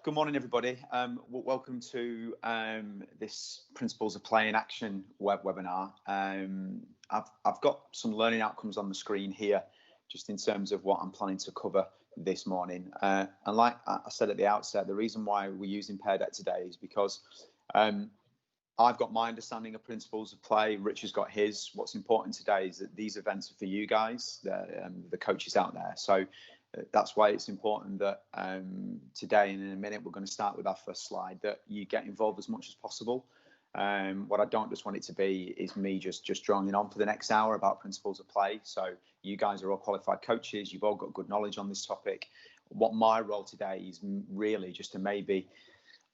Good morning, everybody. Welcome to this Principles of Play in Action webinar. I've got some learning outcomes on the screen here, just in terms of what I'm planning to cover this morning. And like I said at the outset, the reason why we're using Pear Deck today is because I've got my understanding of principles of play. Rich has got his. What's important today is that these events are for you guys, the coaches out there. So that's why it's important that today and in a minute we're going to start with our first slide, that you get involved as much as possible. What I don't just want it to be is me just droning on for the next hour about principles of play. So you guys are all qualified coaches, you've all got good knowledge on this topic. What my role today is really just to maybe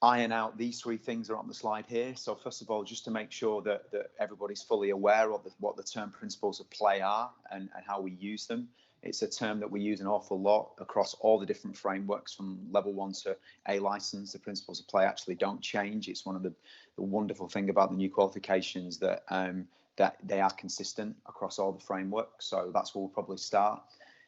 iron out these three things that are on the slide here. So first of all, just to make sure that everybody's fully aware of what the term principles of play are and how we use them. It's a term that we use an awful lot across all the different frameworks from level 1 to A license. The principles of play actually don't change. It's one of the wonderful thing about the new qualifications that they are consistent across all the frameworks. So that's where we'll probably start.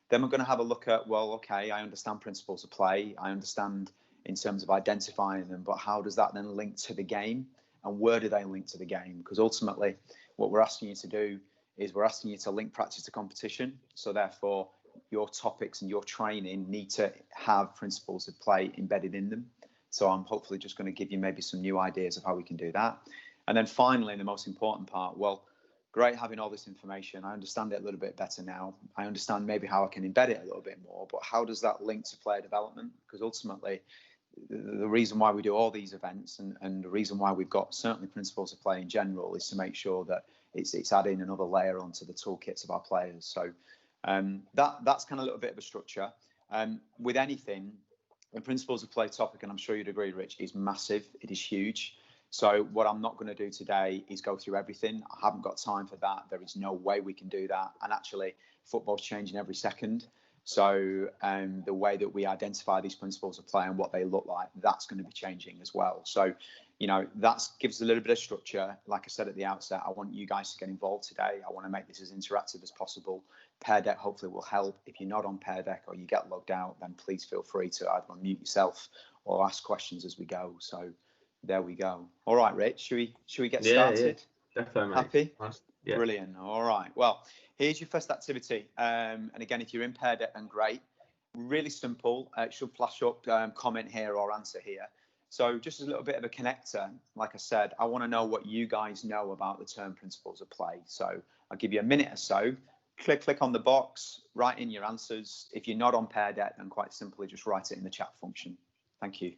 Then we're going to have a look at, well, okay, I understand principles of play. I understand in terms of identifying them, but how does that then link to the game? And where do they link to the game? Because ultimately, what we're asking you to do is we're asking you to link practice to competition. So therefore, your topics and your training need to have principles of play embedded in them. So I'm hopefully just going to give you maybe some new ideas of how we can do that. And then finally, the most important part, well, great having all this information. I understand it a little bit better now. I understand maybe how I can embed it a little bit more, but how does that link to player development? Because ultimately, the reason why we do all these events and the reason why we've got certainly principles of play in general is to make sure that it's adding another layer onto the toolkits of our players. So that's kind of a little bit of a structure. With anything, the principles of play topic, and I'm sure you'd agree, Rich, is massive. It is huge. So what I'm not going to do today is go through everything. I haven't got time for that. There is no way we can do that. And actually, football's changing every second. So the way that we identify these principles of play and what they look like, that's going to be changing as well. So, you know, that gives a little bit of structure. Like I said at the outset, I want you guys to get involved today. I want to make this as interactive as possible. Pear Deck hopefully will help. If you're not on Pear Deck or you get logged out, then please feel free to either unmute yourself or ask questions as we go. So there we go. All right, Rich, should we get started? Yeah, definitely. Happy? Nice. Yeah. Brilliant. All right. Well, here's your first activity. And again, if you're in Pear Deck, then great. Really simple. It should flash up comment here or answer here. So just as a little bit of a connector, like I said, I want to know what you guys know about the term principles of play. So I'll give you a minute or so. Click on the box, write in your answers. If you're not on Pear Deck, then quite simply just write it in the chat function. Thank you.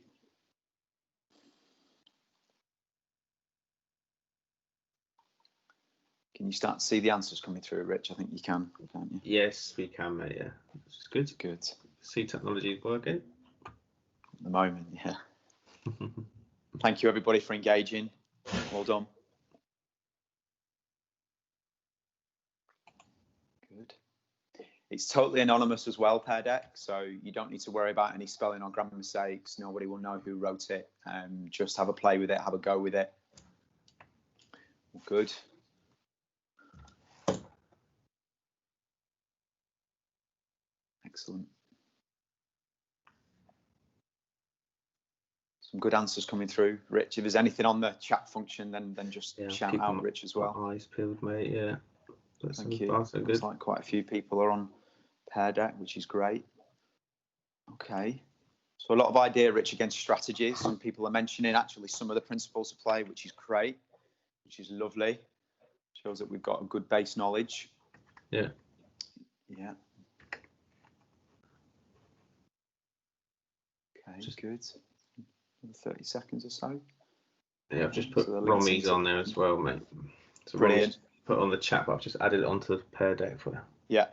Can you start to see the answers coming through, Rich? I think you can, can't you? Yes, we can, mate. Yeah, which is good. Good. See, technology is working. At the moment, yeah. Thank you, everybody, for engaging. Well done. Good. It's totally anonymous as well, Pear Deck, so you don't need to worry about any spelling or grammar mistakes. Nobody will know who wrote it. Just have a play with it, have a go with it. Good. Excellent. Some good answers coming through. Rich, if there's anything on the chat function, then just shout out, Rich, as well. Eyes peeled, mate. Yeah. Thank you. Looks like quite a few people are on Pear Deck, which is great. Okay. So a lot of idea, Rich, against strategies. Some people are mentioning actually some of the principles of play, which is great, which is lovely. Shows that we've got a good base knowledge. Yeah. Yeah. Okay, just good. 30 seconds or so. Yeah, I've just put Romy's on there as well, mate. So brilliant. Put on the chat, but I've just added it onto the Pear Deck for you. Yeah.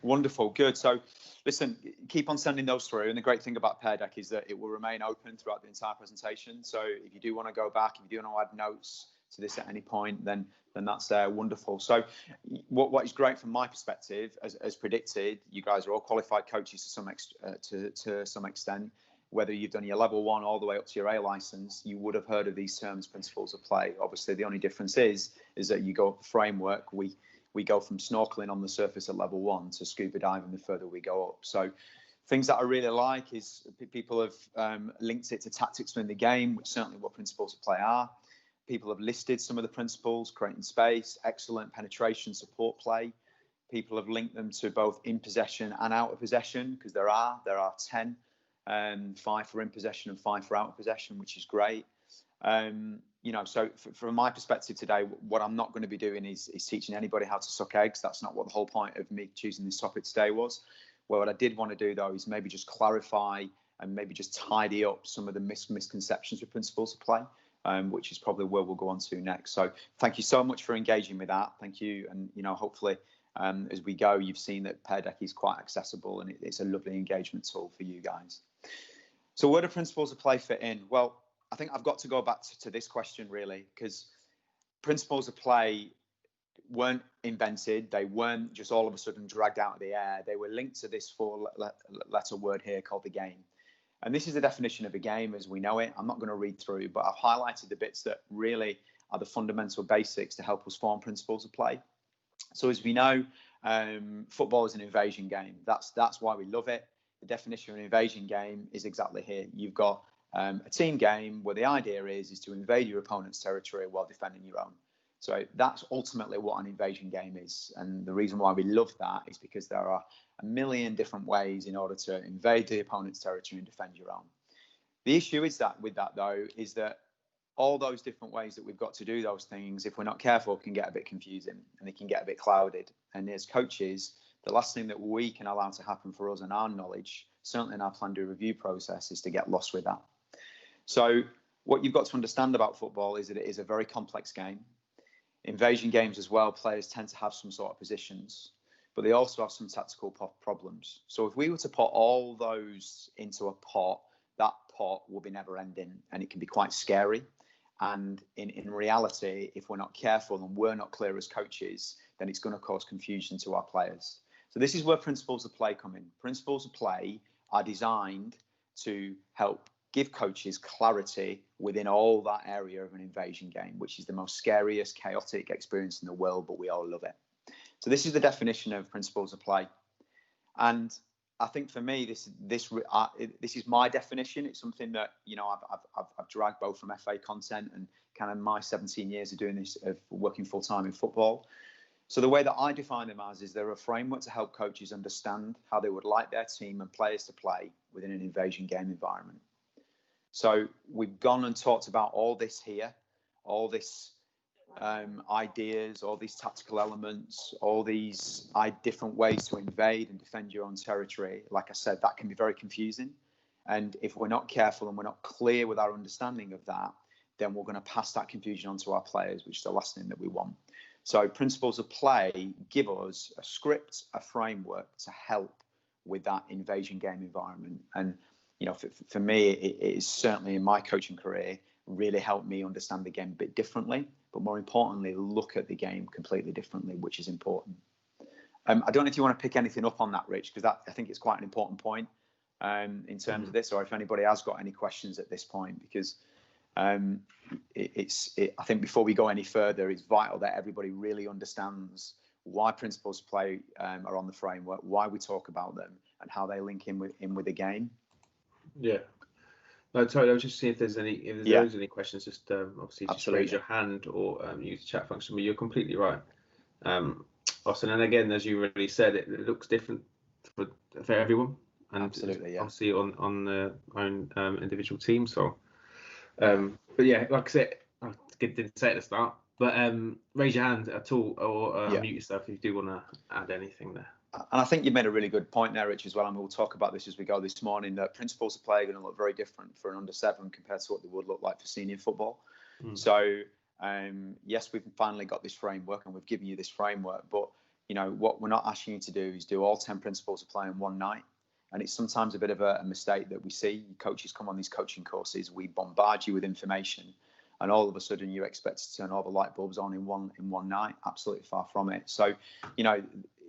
Wonderful, good. So listen, keep on sending those through. And the great thing about Pear Deck is that it will remain open throughout the entire presentation. So if you do want to go back, if you do want to add notes to this at any point, then that's wonderful. So what is great from my perspective, as predicted, you guys are all qualified coaches to some extent. Whether you've done your level 1 all the way up to your A license, you would have heard of these terms, principles of play. Obviously, the only difference is that you go up the framework. We go from snorkeling on the surface at level 1 to scuba diving the further we go up. So Things that I really like is people have linked it to tactics within the game, which certainly what principles of play are. People have listed some of the principles: creating space, excellent penetration, support play. People have linked them to both in possession and out of possession, because there are 10, 5 for in possession and 5 for out of possession, which is great. So from my perspective today, what I'm not going to be doing is teaching anybody how to suck eggs. That's not what the whole point of me choosing this topic today was. Well, what I did want to do, though, is maybe just clarify and maybe just tidy up some of the misconceptions with principles of play, which is probably where we'll go on to next. So thank you so much for engaging with that. Thank you. And, hopefully as we go, you've seen that Pear Deck is quite accessible, and it's a lovely engagement tool for you guys. So where do principles of play fit in? Well, I think I've got to go back to this question, really, because principles of play weren't invented. They weren't just all of a sudden dragged out of the air. They were linked to this 4-letter word here called the game. And this is the definition of a game as we know it. I'm not going to read through, but I've highlighted the bits that really are the fundamental basics to help us form principles of play. So as we know, football is an invasion game. That's why we love it. The definition of an invasion game is exactly here. You've got a team game where the idea is to invade your opponent's territory while defending your own. So that's ultimately what an invasion game is. And the reason why we love that is because there are a million different ways in order to invade the opponent's territory and defend your own. The issue is that with that, though, is that all those different ways that we've got to do those things, if we're not careful, can get a bit confusing and they can get a bit clouded. And as coaches, the last thing that we can allow to happen for us and our knowledge, certainly in our plan do review process, is to get lost with that. So what you've got to understand about football is that it is a very complex game. Invasion games as well, players tend to have some sort of positions, but they also have some tactical problems. So if we were to put all those into a pot, that pot will be never ending, and it can be quite scary. And in reality, if we're not careful and we're not clear as coaches, then it's going to cause confusion to our players. So this is where principles of play come in. Principles of play are designed to help give coaches clarity within all that area of an invasion game, which is the most scariest, chaotic experience in the world, but we all love it. So this is the definition of principles of play. And I think for me, this is my definition. It's something that, I've dragged both from FA content and kind of my 17 years of doing this, of working full time in football. So the way that I define them as is they're a framework to help coaches understand how they would like their team and players to play within an invasion game environment. So we've gone and talked about all this here, all this ideas, all these tactical elements, all these different ways to invade and defend your own territory. Like I said, that can be very confusing. And if we're not careful and we're not clear with our understanding of that, then we're going to pass that confusion on to our players, which is the last thing that we want. So principles of play give us a script, a framework to help with that invasion game environment. And for me, it is certainly in my coaching career really helped me understand the game a bit differently, but more importantly, look at the game completely differently, which is important. I don't know if you want to pick anything up on that, Rich, because I think it's quite an important point in terms of this, or if anybody has got any questions at this point, because I think before we go any further, it's vital that everybody really understands why principles of play are on the framework, why we talk about them, and how they link in with the game. Yeah, no, totally. I was just seeing if there's any questions. Just obviously just raise your hand or use the chat function. But you're completely right, Austin. And again, as you already said, it looks different for everyone, and absolutely, yeah. Obviously on their own individual team. So, but yeah, like I said, I didn't say it at the start, but raise your hand at all or mute yourself if you do want to add anything there. And I think you made a really good point there, Rich, as well. And we'll talk about this as we go this morning, that principles of play are going to look very different for an under-7 compared to what they would look like for senior football. So, yes, we've finally got this framework and we've given you this framework. But, what we're not asking you to do is do all 10 principles of play in one night. And it's sometimes a bit of a mistake that we see. Coaches come on these coaching courses, we bombard you with information, and all of a sudden you expect to turn all the light bulbs on in one night. Absolutely far from it. So,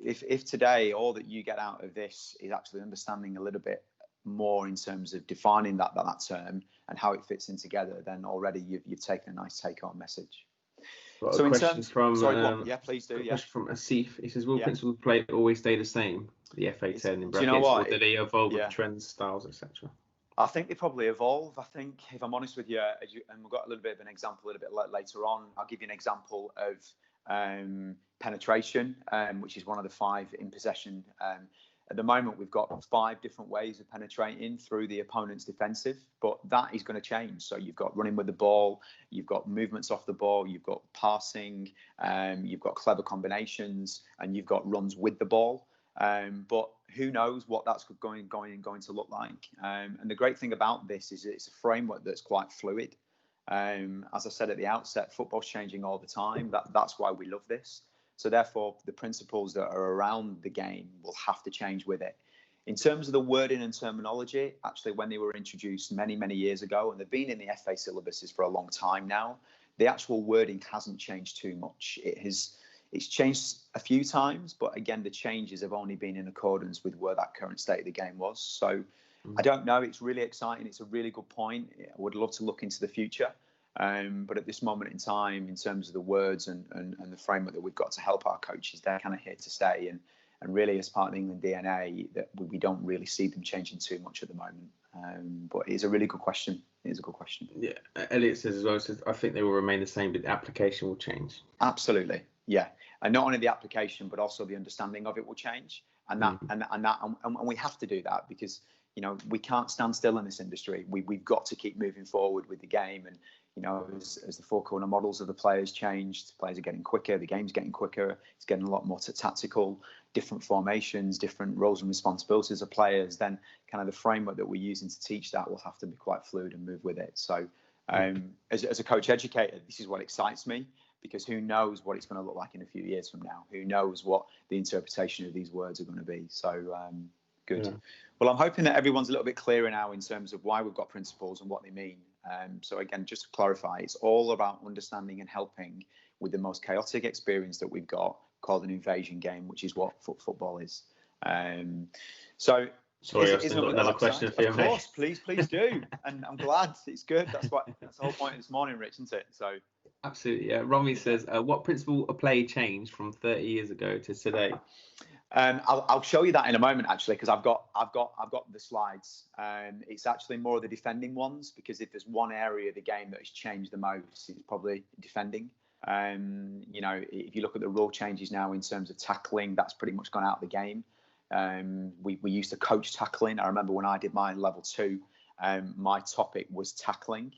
if today all that you get out of this is actually understanding a little bit more in terms of defining that term and how it fits in together, then already you've taken a nice take-home message. So in terms from yeah, please do. Question from Asif. He says, will principles of play always stay the same? the FA10 in brackets, do you know what? Or do they evolve with trends, styles, etc.? I think they probably evolve. I think, if I'm honest with you, and we've got a little bit of an example a little bit later on, I'll give you an example of penetration, which is one of the 5 in possession. At the moment, we've got 5 different ways of penetrating through the opponent's defensive, but that is going to change. So you've got running with the ball, you've got movements off the ball, you've got passing, you've got clever combinations, and you've got runs with the ball. But who knows what that's going to look like. And the great thing about this is it's a framework that's quite fluid. As I said at the outset, football's changing all the time. That's why we love this. So therefore, the principles that are around the game will have to change with it. In terms of the wording and terminology, actually, when they were introduced many, many years ago, and they've been in the FA syllabuses for a long time now, the actual wording hasn't changed too much. It's changed a few times, but again, the changes have only been in accordance with where that current state of the game was. So I don't know. It's really exciting. It's a really good point. I would love to look into the future. But at this moment in time, in terms of the words and the framework that we've got to help our coaches, they're kind of here to stay. And really, as part of the England DNA, that we don't really see them changing too much at the moment. But it's a really good question. It is a good question. Yeah. Elliot says as well, I think they will remain the same, but the application will change. Absolutely. Yeah. And not only the application, but also the understanding of it will change. And we have to do that because, we can't stand still in this industry. We've got to keep moving forward with the game. And, as the 4 corner models of the players changed, players are getting quicker, the game's getting quicker, it's getting a lot more tactical, different formations, different roles and responsibilities of players, then kind of the framework that we're using to teach that will have to be quite fluid and move with it. So as a coach educator, this is what excites me, because who knows what it's going to look like in a few years from now? Who knows what the interpretation of these words are going to be? So good. Yeah. Well, I'm hoping that everyone's a little bit clearer now in terms of why we've got principles and what they mean. So again, just to clarify, it's all about understanding and helping with the most chaotic experience that we've got, called an invasion game, which is what football is. Sorry, I've still got another question for you. Of course, please do. And I'm glad. It's good. That's the whole point of this morning, Rich, isn't it? So absolutely, yeah. Romy says, what principle of play changed from 30 years ago to today? I'll show you that in a moment, actually, because I've got the slides. It's actually more of the defending ones, because if there's one area of the game that has changed the most, it's probably defending. If you look at the rule changes now in terms of tackling, that's pretty much gone out of the game. We used to coach tackling. I remember when I did my level 2, my topic was tackling.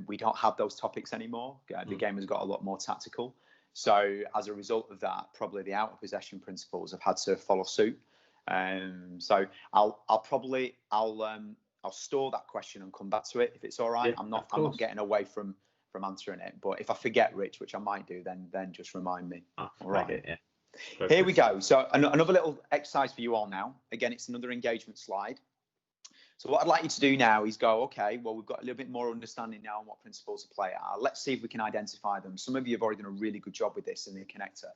We don't have those topics anymore. The game has got a lot more tactical. So as a result of that, probably the out of possession principles have had to follow suit. So I'll store that question and come back to it if it's all right. Yeah, I'm not getting away from answering it. But if I forget, Rich, which I might do, then just remind me. All right. Yeah. Perfect. Here we go. So another little exercise for you all now. Again, it's another engagement slide. So what I'd like you to do now is go, okay, well, we've got a little bit more understanding now on what principles of play are. Let's see if we can identify them. Some of you have already done a really good job with this in the connector.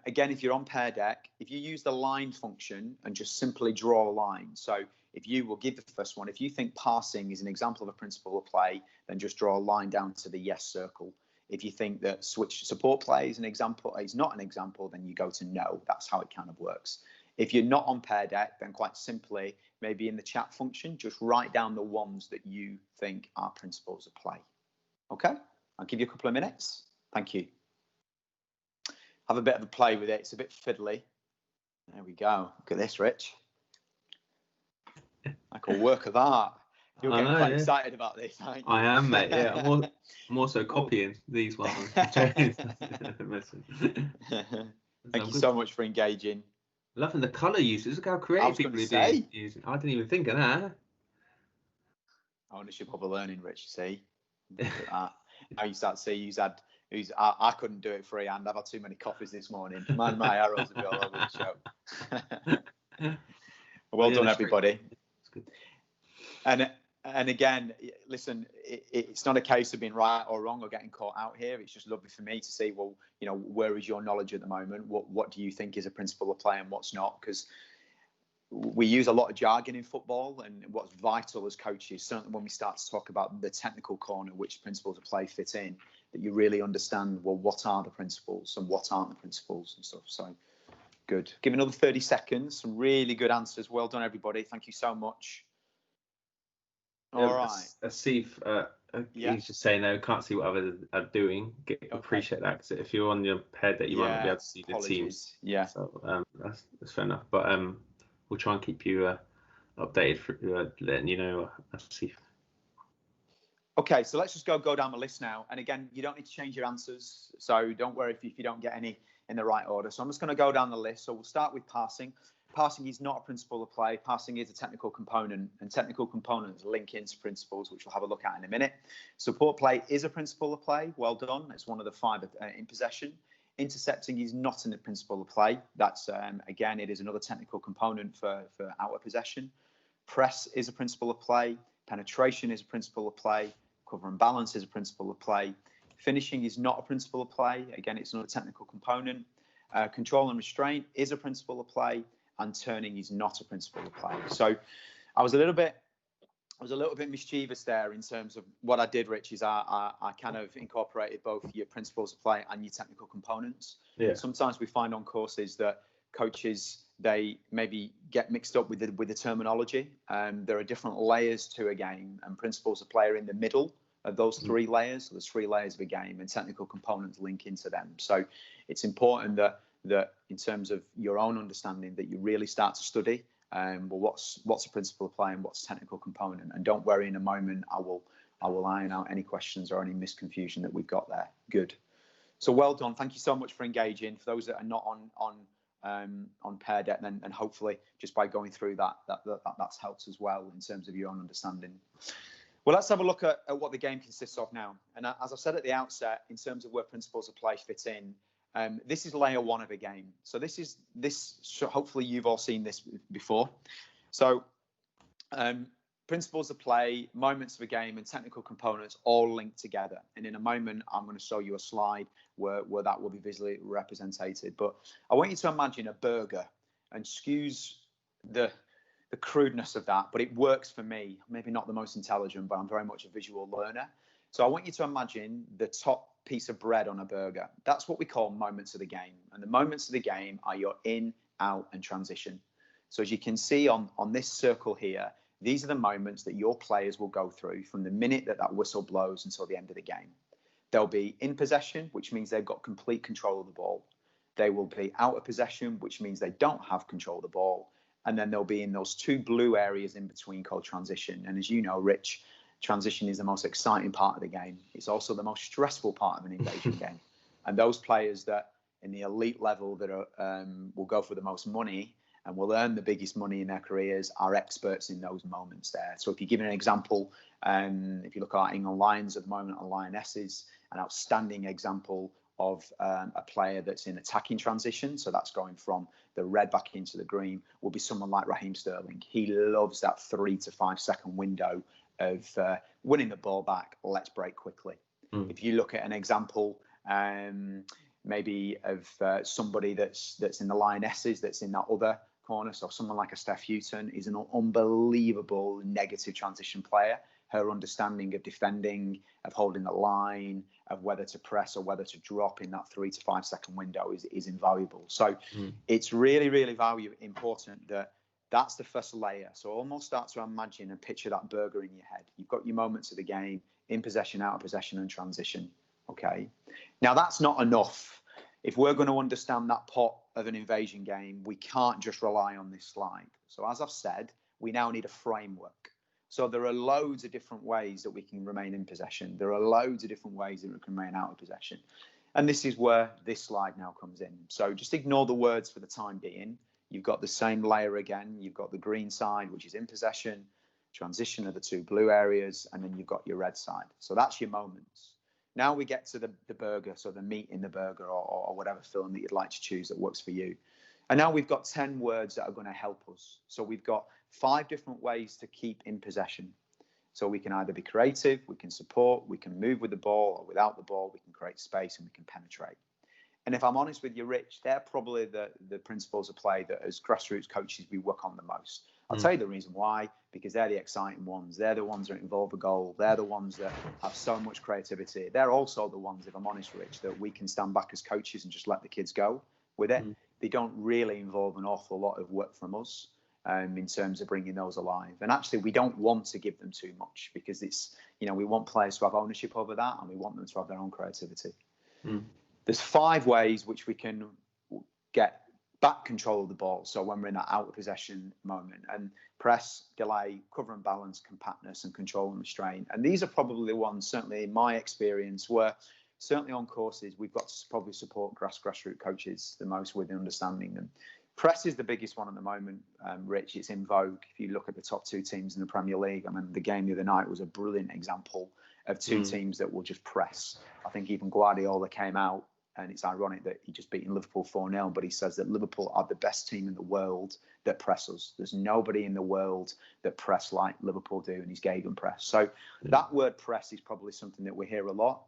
Again, if you're on Pair Deck, if you use the line function and just simply draw a line. So if you will give the first one, if you think passing is an example of a principle of play, then just draw a line down to the yes circle. If you think that switch support play is an example, is not an example, then you go to no. That's how it kind of works. If you're not on Pair Deck, then quite simply, maybe in the chat function, just write down the ones that you think are principles of play. Okay, I'll give you a couple of minutes. Thank you. Have a bit of a play with it. It's a bit fiddly. There we go. Look at this, Rich. Like a work of art. You're getting quite excited about this, aren't you? I am, mate. Yeah, I'm also copying these ones. Thank you so much for engaging. Loving the colour uses. Look how creative people are using. I didn't even think of that. Ownership of a learning, Rich. See, look at that. Now you start to see I couldn't do it freehand. I've had too many coffees this morning. My arrows will be all over the show. Well done, everybody. And again, listen, it's not a case of being right or wrong or getting caught out here. It's just lovely for me to see, well, where is your knowledge at the moment? What do you think is a principle of play and what's not? Because we use a lot of jargon in football, and what's vital as coaches, certainly when we start to talk about the technical corner, which principles of play fit in, that you really understand, well, what are the principles and what aren't the principles and stuff. So Good. Give another 30 seconds. Some really good answers. Well done, everybody. Thank you so much. All right. Steve, he's just saying no, can't see what others are doing. Appreciate that, because if you're on your head that you might not be able to see the teams. Yeah. So that's fair enough. But we'll try and keep you updated for letting you know, Steve. Okay, so let's just go down the list now. And again, you don't need to change your answers, so don't worry if you don't get any in the right order. So I'm just going to go down the list. So we'll start with passing. Passing is not a principle of play. Passing is a technical component, and technical components link into principles, which we'll have a look at in a minute. Support play is a principle of play. Well done. It's one of the 5 in possession. Intercepting is not in the principle of play. That's, again, it is another technical component for out of possession. Press is a principle of play. Penetration is a principle of play. Cover and balance is a principle of play. Finishing is not a principle of play. Again, it's another technical component. Control and restraint is a principle of play, and turning is not a principle of play. So I was a little bit mischievous there in terms of what I did, Rich, is I kind of incorporated both your principles of play and your technical components. Yeah. Sometimes we find on courses that coaches, they maybe get mixed up with the terminology. There are different layers to a game, and principles of play are in the middle of those 3 layers. So there's 3 layers of a game, and technical components link into them. So it's important that in terms of your own understanding, that you really start to study well, what's a principle of play and what's a technical component. And don't worry, in a moment I will iron out any questions or any misconfusion that we've got there. Good. So well done. Thank you so much for engaging. For those that are not on Pair Deck, and hopefully just by going through that's helped as well in terms of your own understanding. Well, let's have a look at what the game consists of now. And as I said at the outset, in terms of where principles of play fit in, this is layer 1 of a game. So hopefully you've all seen this before. So principles of play, moments of a game, and technical components all linked together. And in a moment, I'm going to show you a slide where that will be visually represented. But I want you to imagine a burger, and excuse the crudeness of that, but it works for me. Maybe not the most intelligent, but I'm very much a visual learner. So I want you to imagine the top piece of bread on a burger. That's what we call moments of the game. And the moments of the game are your in, out, and transition. So as you can see on this circle here, these are the moments that your players will go through from the minute that whistle blows until the end of the game. They'll be in possession, which means they've got complete control of the ball. They will be out of possession, which means they don't have control of the ball. And then they'll be in those 2 blue areas in between called transition. And as you know, Rich, transition is the most exciting part of the game. It's also the most stressful part of an invasion game. And those players that in the elite level that will go for the most money and will earn the biggest money in their careers are experts in those moments there. So if you give an example, if you look at England Lions at the moment, or Lionesses, an outstanding example of a player that's in attacking transition, so that's going from the red back into the green, will be someone like Raheem Sterling. He loves that 3 to 5 second window of winning the ball back, let's break quickly. If you look at an example maybe of somebody that's in the Lionesses, that's in that other corner, so someone like a Steph Houghton is an unbelievable negative transition player. Her understanding of defending, of holding the line, of whether to press or whether to drop in that 3 to 5 second window is invaluable. So it's really, really important that that's the first layer. So almost start to imagine and picture that burger in your head. You've got your moments of the game, in possession, out of possession, and transition. Okay. Now that's not enough. If we're going to understand that part of an invasion game, we can't just rely on this slide. So as I've said, we now need a framework. So there are loads of different ways that we can remain in possession. There are loads of different ways that we can remain out of possession. And this is where this slide now comes in. So just ignore the words for the time being. You've got the same layer again. You've got the green side, which is in possession, transition of the 2 blue areas, and then you've got your red side. So that's your moments. Now we get to the burger, so the meat in the burger or whatever film that you'd like to choose that works for you. And now we've got 10 words that are going to help us. So we've got 5 different ways to keep in possession. So we can either be creative, we can support, we can move with the ball or without the ball, we can create space and we can penetrate. And if I'm honest with you, Rich, they're probably the principles of play that as grassroots coaches we work on the most. I'll tell you the reason why, because they're the exciting ones. They're the ones that involve a goal. They're the ones that have so much creativity. They're also the ones, if I'm honest, Rich, that we can stand back as coaches and just let the kids go with it. they don't really involve an awful lot of work from us in terms of bringing those alive. And actually, we don't want to give them too much, because it's, we want players to have ownership over that, and we want them to have their own creativity. There's 5 ways which we can get back control of the ball. So when we're in that out of possession moment, and press, delay, cover and balance, compactness, and control and restraint. And these are probably the ones, certainly in my experience, where certainly on courses, we've got to probably support grassroots coaches the most with understanding them. Press is the biggest one at the moment, Rich. It's in vogue. If you look at the top 2 teams in the Premier League, I mean, the game the other night was a brilliant example of 2 teams that will just press. I think even Guardiola came out, and it's ironic that he just beaten Liverpool 4-0, but he says that Liverpool are the best team in the world that press us. There's nobody in the world that press like Liverpool do, and he's gegenpress. So that word press is probably something that we hear a lot.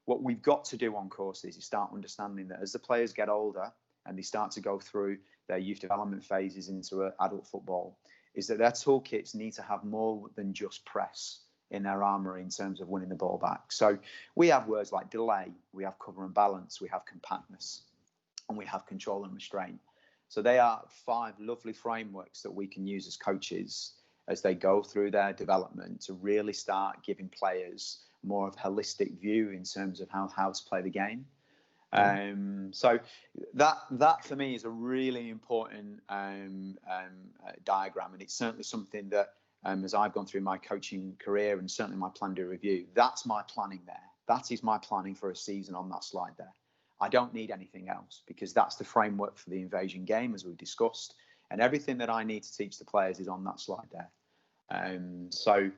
What we've got to do on courses is start understanding that as the players get older and they start to go through their youth development phases into adult football, is that their toolkits need to have more than just press in their armoury in terms of winning the ball back. So we have words like delay, we have cover and balance, we have compactness, and we have control and restraint. So they are 5 lovely frameworks that we can use as coaches as they go through their development to really start giving players more of a holistic view in terms of how to play the game. So that for me is a really important diagram, and it's certainly something that as I've gone through my coaching career and certainly my plan to review, that's my planning there. That is my planning for a season on that slide there. I don't need anything else, because that's the framework for the invasion game, as we discussed, and everything that I need to teach the players is on that slide there. So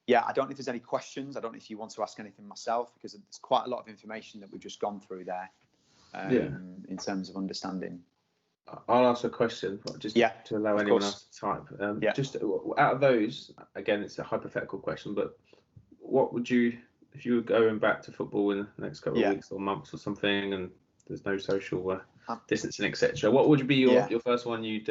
yeah, I don't know if there's any questions. I don't know if you want to ask anything myself, because there's quite a lot of information that we've just gone through there in terms of understanding. I'll ask a question just to allow anyone else to type. Just out of those, again, it's a hypothetical question, but what would you, if you were going back to football in the next couple of weeks or months or something, and there's no social distancing, etc., what would be your first one you'd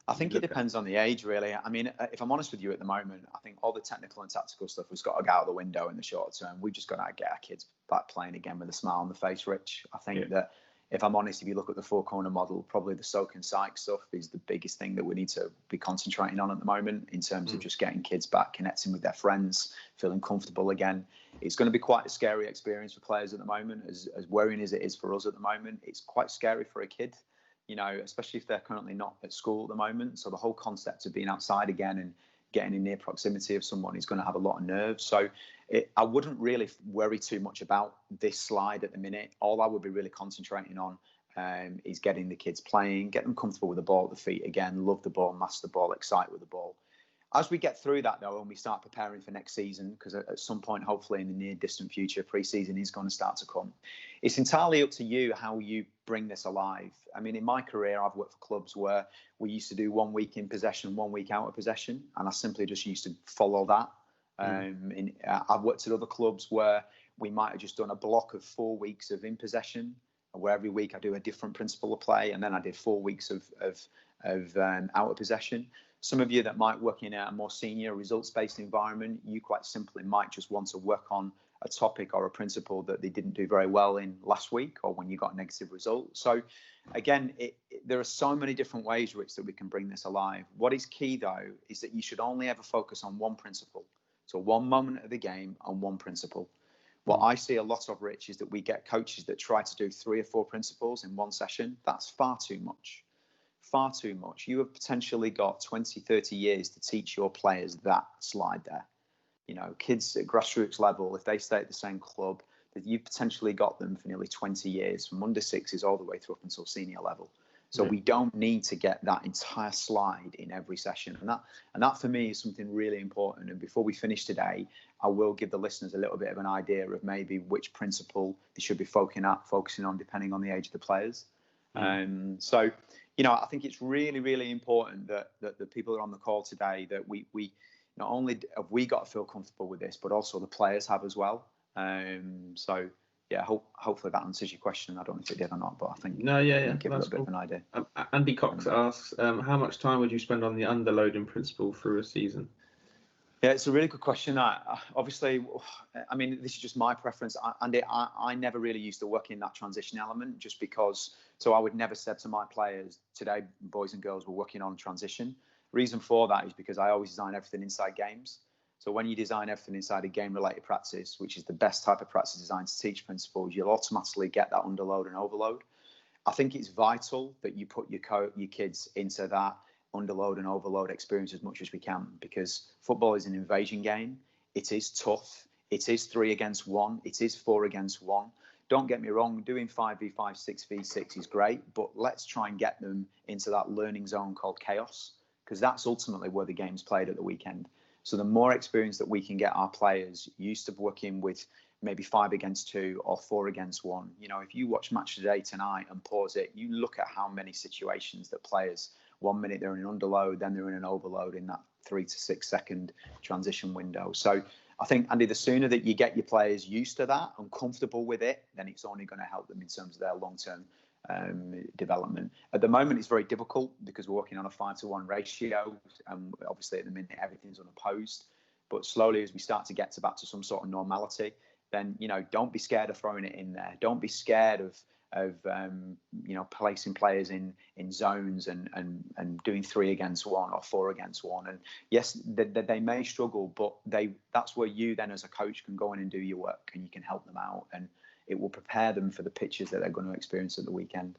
I think it depends on the age, really. I mean, if I'm honest with you at the moment, I think all the technical and tactical stuff has got to go out the window in the short term. We've just got to get our kids back playing again with a smile on the face, Rich. I think that, if I'm honest, if you look at the 4-corner model, probably the soak and psych stuff is the biggest thing that we need to be concentrating on at the moment in terms of just getting kids back, connecting with their friends, feeling comfortable again. It's going to be quite a scary experience for players at the moment, as worrying as it is for us at the moment. It's quite scary for a kid, especially if they're currently not at school at the moment. So the whole concept of being outside again and getting in near proximity of someone is going to have a lot of nerves. So I wouldn't really worry too much about this slide at the minute. All I would be really concentrating on is getting the kids playing, get them comfortable with the ball at the feet again, love the ball, master the ball, excite with the ball. As we get through that, though, and we start preparing for next season, because at some point, hopefully in the near distant future, pre-season is going to start to come. It's entirely up to you how you bring this alive. I mean, in my career, I've worked for clubs where we used to do 1 week in possession, 1 week out of possession, and I simply just used to follow that. I've worked at other clubs where we might have just done a block of 4 weeks of in possession, where every week I do a different principle of play, and then I did 4 weeks of out of possession. Some of you that might work in a more senior results-based environment, you quite simply might just want to work on a topic or a principle that they didn't do very well in last week, or when you got a negative result. So again, there are so many different ways, Rich, that we can bring this alive. What is key, though, is that you should only ever focus on one principle. So one moment of the game and one principle. What I see a lot of, Rich, is that we get coaches that try to do 3 or 4 principles in one session. That's far too much. Far too much. You have potentially got 20, 30 years to teach your players that slide there. Kids at grassroots level, if they stay at the same club, that you've potentially got them for nearly 20 years, from under 6s all the way through up until senior level. So we don't need to get that entire slide in every session. And that for me is something really important. And before we finish today, I will give the listeners a little bit of an idea of maybe which principle they should be focusing on depending on the age of the players. So, I think it's really, really important that the people that are on the call today, that we not only have we got to feel comfortable with this, but also the players have as well. So yeah, hopefully that answers your question. I don't know if it did or not, but I think give a little bit of an idea. Andy Cox asks, how much time would you spend on the underloading principle through a season? Yeah, it's a really good question. Obviously, I mean, this is just my preference. I never really used to work in that transition element just because, so I would never said to my players, today, boys and girls, we're working on transition. Reason for that is because I always design everything inside games. So when you design everything inside a game-related practice, which is the best type of practice designed to teach principles, you'll automatically get that underload and overload. I think it's vital that you put your kids into that underload and overload experience as much as we can, because football is an invasion game. It is tough. It is 3 against 1. It is 4 against 1. Don't get me wrong, doing 5v5, 6v6 is great, but let's try and get them into that learning zone called chaos, because that's ultimately where the game's played at the weekend. So the more experience that we can get our players used to working with maybe 5 against 2 or 4 against 1. You know, if you watch Match of the Day tonight and pause it, you look at how many situations that players, 1 minute they're in an underload, then they're in an overload in that 3 to 6 second transition window. So I think, Andy, the sooner that you get your players used to that and comfortable with it, then it's only going to help them in terms of their long-term development. At the moment, it's very difficult because we're working on a 5-to-1 ratio, and obviously at the minute everything's unopposed. But slowly, as we start to get back to some sort of normality, then, you know, don't be scared of throwing it in there. Don't be scared of you know, placing players in zones and doing 3 against 1 or 4 against 1. And yes, they may struggle, but that's where you then as a coach can go in and do your work, and you can help them out, and it will prepare them for the pitches that they're going to experience at the weekend.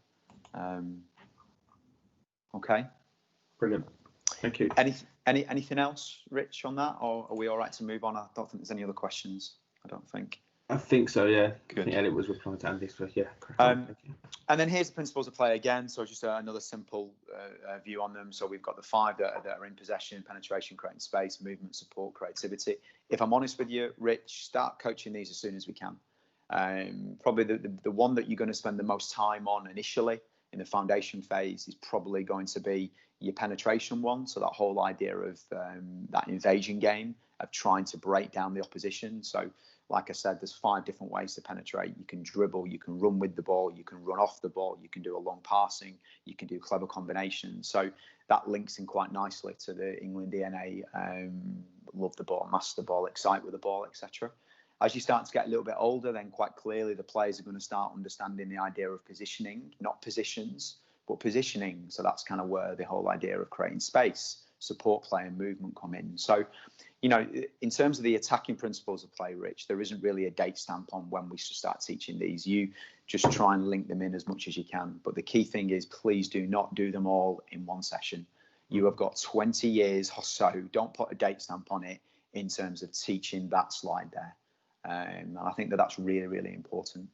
Okay. Brilliant. Thank you. Anything else, Rich, on that, or are we all right to move on? I don't think there's any other questions. I don't think. I think so, yeah. Good. I think Elliot was replying to Andy, so yeah. And then here's the principles of play again. So just another simple view on them. So we've got the 5 that are in possession, penetration, creating space, movement, support, creativity. If I'm honest with you, Rich, start coaching these as soon as we can. Probably the one that you're going to spend the most time on initially in the foundation phase is probably going to be your penetration one. So that whole idea of that invasion game of trying to break down the opposition. So like I said, there's 5 different ways to penetrate. You can dribble, you can run with the ball, you can run off the ball, you can do a long passing, you can do clever combinations. So that links in quite nicely to the England DNA, love the ball, master the ball, excite with the ball, etc. As you start to get a little bit older, then quite clearly the players are going to start understanding the idea of positioning, not positions, but positioning. So that's kind of where the whole idea of creating space, support play and movement come in. So, you know, in terms of the attacking principles of play, Rich, there isn't really a date stamp on when we should start teaching these. You just try and link them in as much as you can. But the key thing is, please do not do them all in one session. You have got 20 years or so. Don't put a date stamp on it in terms of teaching that slide there. And I think that's really, really important.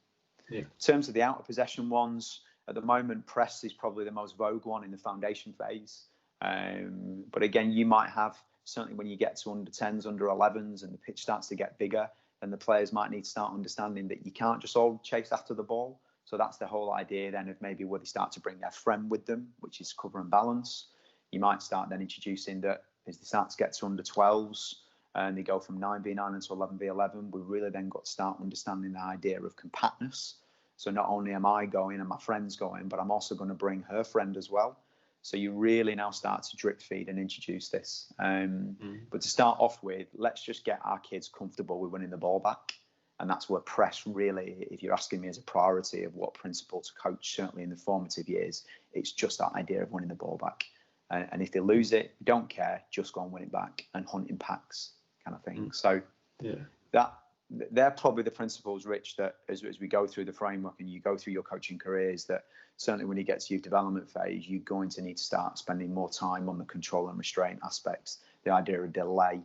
Yeah. In terms of the out of possession ones, at the moment, press is probably the most vogue one in the foundation phase. But again, you might have, certainly when you get to under 10s, under 11s, and the pitch starts to get bigger, then the players might need to start understanding that you can't just all chase after the ball. So that's the whole idea then of maybe where they start to bring their friend with them, which is cover and balance. You might start then introducing that as they start to get to under 12s, and they go from 9v9 into 11v11, we really then got to start understanding the idea of compactness. So not only am I going and my friend's going, but I'm also going to bring her friend as well. So you really now start to drip feed and introduce this. But to start off with, let's just get our kids comfortable with winning the ball back. And that's where press really, if you're asking me as a priority of what principle to coach, certainly in the formative years, it's just that idea of winning the ball back. And if they lose it, don't care, just go and win it back and hunt in packs kind of thing. So yeah, they're probably the principles, Rich, that as we go through the framework and you go through your coaching careers, that certainly when you get to your development phase, you're going to need to start spending more time on the control and restraint aspects, the idea of delay.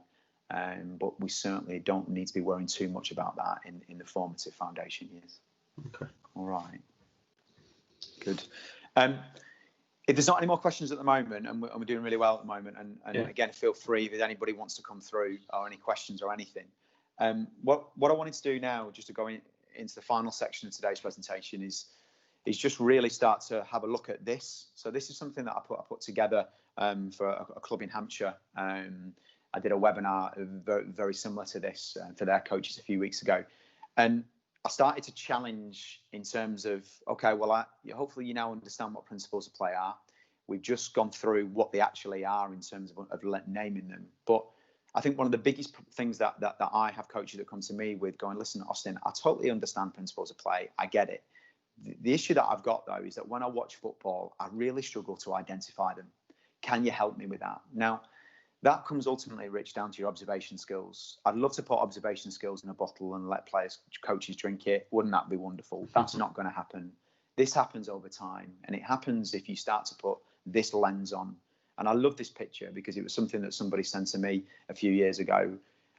But we certainly don't need to be worrying too much about that in the formative foundation years. Okay. All right. Good. If there's not any more questions at the moment, and we're doing really well at the moment, and again, feel free if anybody wants to come through or any questions or anything. What I wanted to do now, just to go into the final section of today's presentation, is just really start to have a look at this. So this is something that I put together for a club in Hampshire. I did a webinar very, very similar to this for their coaches a few weeks ago, and I started to challenge in terms of, okay, well, hopefully you now understand what principles of play are. We've just gone through what they actually are in terms of naming them, but I think one of the biggest things that I have coaches that come to me with going, listen, Austin, I totally understand principles of play. I get it. The issue that I've got, though, is that when I watch football, I really struggle to identify them. Can you help me with that? Now, that comes ultimately, Rich, down to your observation skills. I'd love to put observation skills in a bottle and let coaches drink it. Wouldn't that be wonderful? That's not going to happen. This happens over time, and it happens if you start to put this lens on. And I love this picture because it was something that somebody sent to me a few years ago.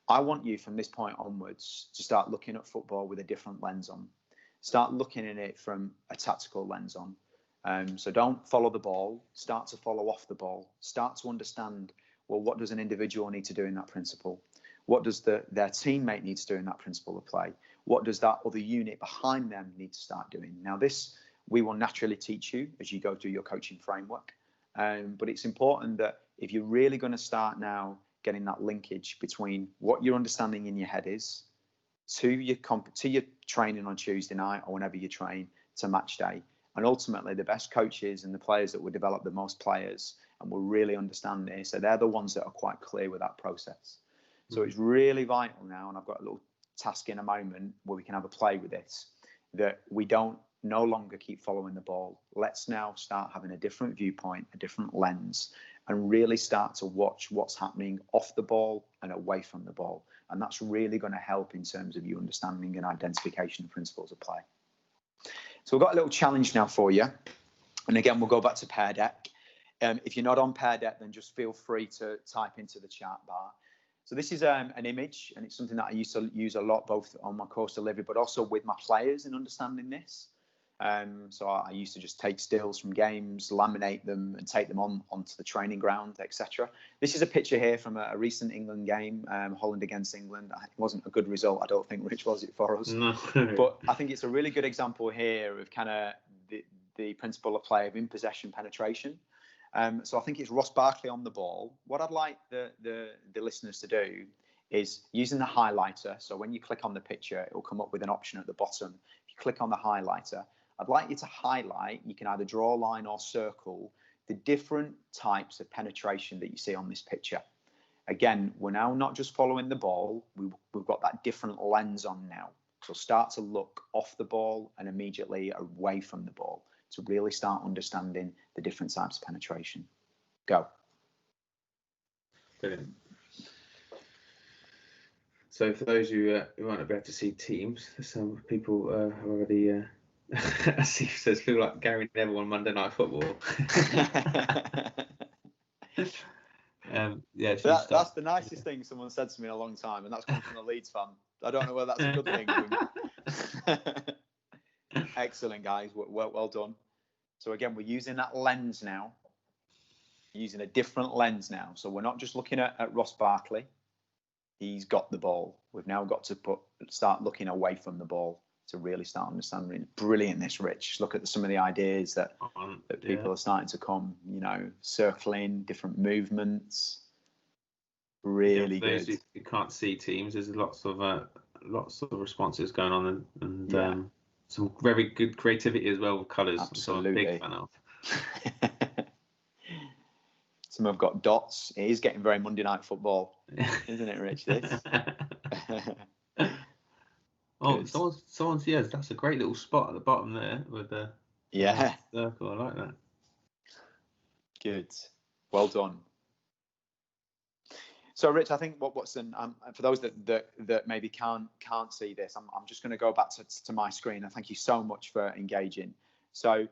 I want you from this point onwards to start looking at football with a different lens on. Start looking at it from a tactical lens on. So don't follow the ball. Start to follow off the ball. Start to understand, well, what does an individual need to do in that principle? What does their teammate need to do in that principle of play? What does that other unit behind them need to start doing? Now, this we will naturally teach you as you go through your coaching framework. But it's important that if you're really going to start now getting that linkage between what your understanding in your head is to your training on Tuesday night or whenever you train to match day, and ultimately the best coaches and the players that will develop the most players and will really understand this, so they're the ones that are quite clear with that process. So it's really vital now, and I've got a little task in a moment where we can have a play with this, that we don't no longer keep following the ball. Let's now start having a different viewpoint, a different lens, and really start to watch what's happening off the ball and away from the ball. And that's really going to help in terms of you understanding and identification of principles of play. So we've got a little challenge now for you. And again, we'll go back to Pear Deck. If you're not on Pear Deck, then just feel free to type into the chat bar. So this is an image, and it's something that I used to use a lot, both on my course delivery, but also with my players in understanding this. So I used to just take stills from games, laminate them, and take them onto the training ground, etc. This is a picture here from a recent England game, Holland against England. It wasn't a good result, I don't think, Rich, was it for us? No. But I think it's a really good example here of kind of the principle of play of in possession penetration. So I think it's Ross Barkley on the ball. What I'd like the listeners to do is using the highlighter. So when you click on the picture, it will come up with an option at the bottom. If you click on the highlighter, I'd like you to highlight, you can either draw a line or circle, the different types of penetration that you see on this picture. Again, we're now not just following the ball, we've got that different lens on now. So start to look off the ball and immediately away from the ball to really start understanding the different types of penetration. Go. Brilliant. So for those who might not be able to see teams, some people have already... I see, says feel like Gary Neville on Monday Night Football. Yeah, that's the nicest thing someone said to me in a long time, and that's come from a Leeds fan. I don't know whether that's a good thing. Excellent, guys. Well done. So again, we're using that lens now, using a different lens now. So we're not just looking at Ross Barkley. He's got the ball. We've now got to start looking away from the ball to really start understanding. Brilliant, this, Rich. Look at some of the ideas that people are starting to come, circling, different movements. Really good. For those who can't see teams, there's lots of responses going on, and some very good creativity as well with colours. Absolutely. I'm a big fan of. Some have got dots. It is getting very Monday Night Football, isn't it, Rich? This. Oh, someone's yes, that's a great little spot at the bottom there with the circle. I like that. Good, well done. So, Rich, I think what's for those that maybe can't see this, I'm just going to go back to my screen. And thank you so much for engaging. So,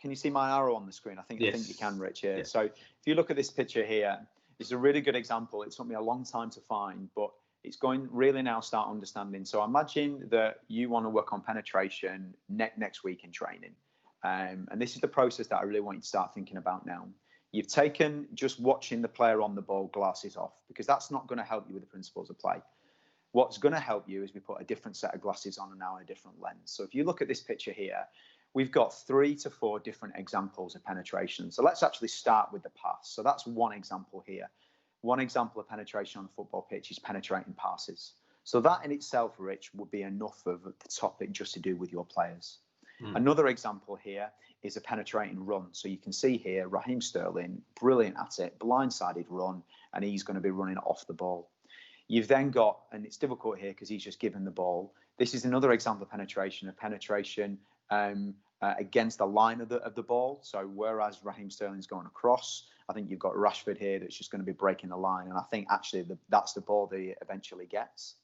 can you see my arrow on the screen? I think you can, Rich. Here. Yeah. So, if you look at this picture here, it's a really good example. It took me a long time to find, but it's going really now start understanding. So imagine that you want to work on penetration next week in training. And this is the process that I really want you to start thinking about now. You've taken just watching the player on the ball glasses off, because that's not going to help you with the principles of play. What's going to help you is we put a different set of glasses on and now a different lens. So if you look at this picture here, we've got 3 to 4 different examples of penetration. So let's actually start with the pass. So that's one example here. One example of penetration on the football pitch is penetrating passes. So that in itself, Rich, would be enough of the topic just to do with your players. Another example here is a penetrating run. So you can see here, Raheem Sterling, brilliant at it, blindsided run, and he's going to be running off the ball. You've then got, and it's difficult here because he's just given the ball. This is another example of penetration against the line of the ball. So whereas Raheem Sterling's going across, I think you've got Rashford here that's just going to be breaking the line. And I think actually that's the ball that he eventually gets.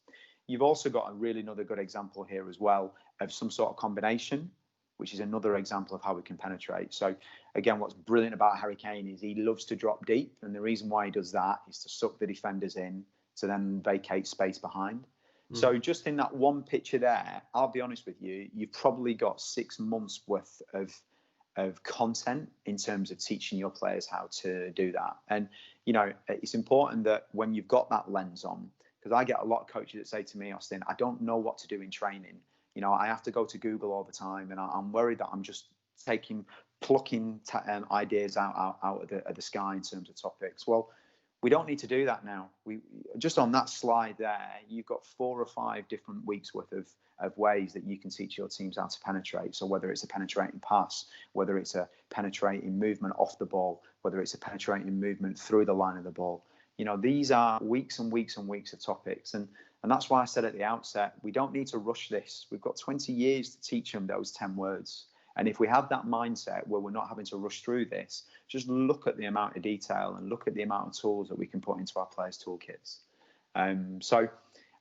You've also got another good example here as well of some sort of combination, which is another example of how we can penetrate. So again, what's brilliant about Harry Kane is he loves to drop deep. And the reason why he does that is to suck the defenders in to then vacate space behind. So just in that one picture there, I'll be honest with you, you've probably got 6 months worth of content in terms of teaching your players how to do that. And, you know, it's important that when you've got that lens on, because I get a lot of coaches that say to me, Austin, I don't know what to do in training. You know, I have to go to Google all the time, and I'm worried that I'm just plucking ideas out of the sky in terms of topics. Well, we don't need to do that now. We just on that slide there, you've got 4 or 5 different weeks worth of ways that you can teach your teams how to penetrate. So whether it's a penetrating pass, whether it's a penetrating movement off the ball, whether it's a penetrating movement through the line of the ball, you know, these are weeks and weeks and weeks of topics. And that's why I said at the outset, we don't need to rush this. We've got 20 years to teach them those 10 words. And if we have that mindset where we're not having to rush through this, just look at the amount of detail and look at the amount of tools that we can put into our players' toolkits. So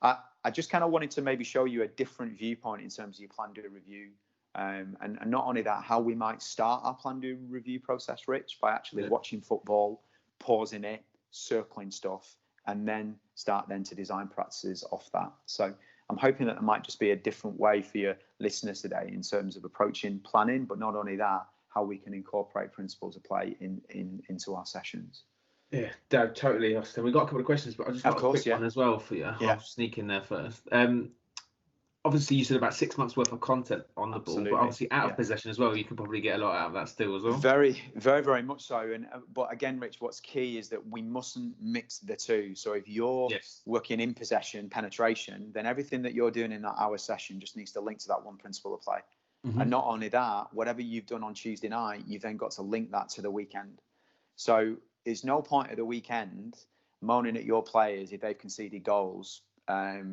I just kind of wanted to maybe show you a different viewpoint in terms of your plan, do, review. And not only that, how we might start our plan, do, review process, Rich, by actually watching football, pausing it, circling stuff, and then start then to design practices off that. So I'm hoping that there might just be a different way for your listeners today in terms of approaching planning, but not only that, how we can incorporate principles of play into our sessions. Yeah, totally, Austin. We've got a couple of questions, but I just got a quick one as well for you. Yeah. I'll sneak in there first. Obviously, you said about 6 months worth of content on the ball, but obviously out of possession as well, you can probably get a lot out of that still as well. Very, very, very much so. And but again, Rich, what's key is that we mustn't mix the two. So if you're working in possession, penetration, then everything that you're doing in that hour session just needs to link to that one principle of play. And not only that, whatever you've done on Tuesday night, you've then got to link that to the weekend. So there's no point at the weekend moaning at your players if they've conceded goals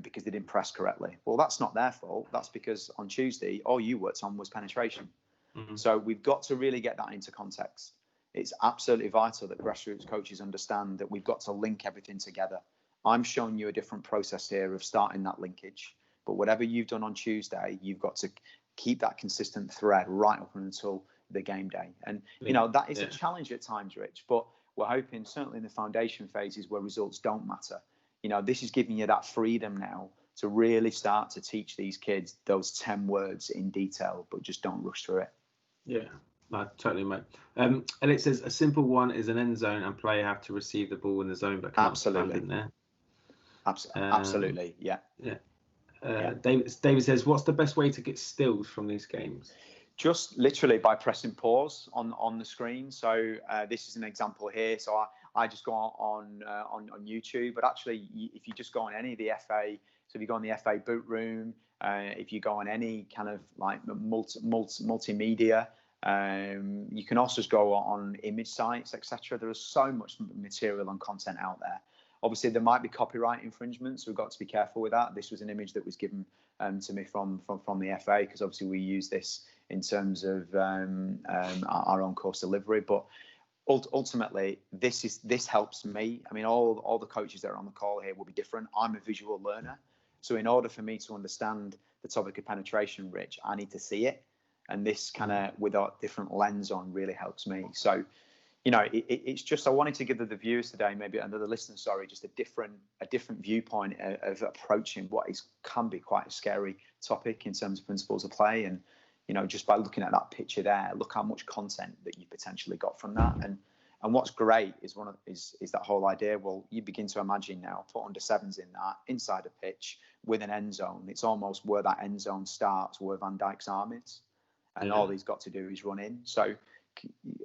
because they didn't press correctly. Well, that's not their fault. That's because on Tuesday, all you worked on was penetration. So we've got to really get that into context. It's absolutely vital that grassroots coaches understand that we've got to link everything together. I'm showing you a different process here of starting that linkage. But whatever you've done on Tuesday, you've got to keep that consistent thread right up until the game day. And, you know, that is a challenge at times, Rich, but we're hoping certainly in the foundation phases where results don't matter. You know, this is giving you that freedom now to really start to teach these kids those 10 words in detail, but just don't rush through it. Yeah, no, totally, mate. And it says a simple one is an end zone and player have to receive the ball in the zone, but can't stand in there. Absolutely, yeah. David says, what's the best way to get stills from these games? Just literally by pressing pause on the screen. So this is an example here. So I just go on YouTube, but actually if you just go on any of the FA, so if you go on the FA boot room, if you go on any kind of like multimedia, you can also just go on image sites, etc. There is so much material and content out there. Obviously, there might be copyright infringements, so we've got to be careful with that. This was an image that was given to me from the FA, because obviously we use this in terms of our own course delivery. But ultimately, this helps me. I mean, all the coaches that are on the call here will be different. I'm a visual learner, so in order for me to understand the topic of penetration, Rich, I need to see it, and this kind of with a different lens on really helps me. So, you know, it's just, I wanted to give the viewers today, maybe under the listeners, sorry, just a different viewpoint of approaching what can be quite a scary topic in terms of principles of play. And, you know, just by looking at that picture there, look how much content that you potentially got from that. And what's great is that whole idea. Well, you begin to imagine now, put under sevens in that, inside a pitch with an end zone. It's almost where that end zone starts, where Van Dijk's arm is. And all he's got to do is run in. So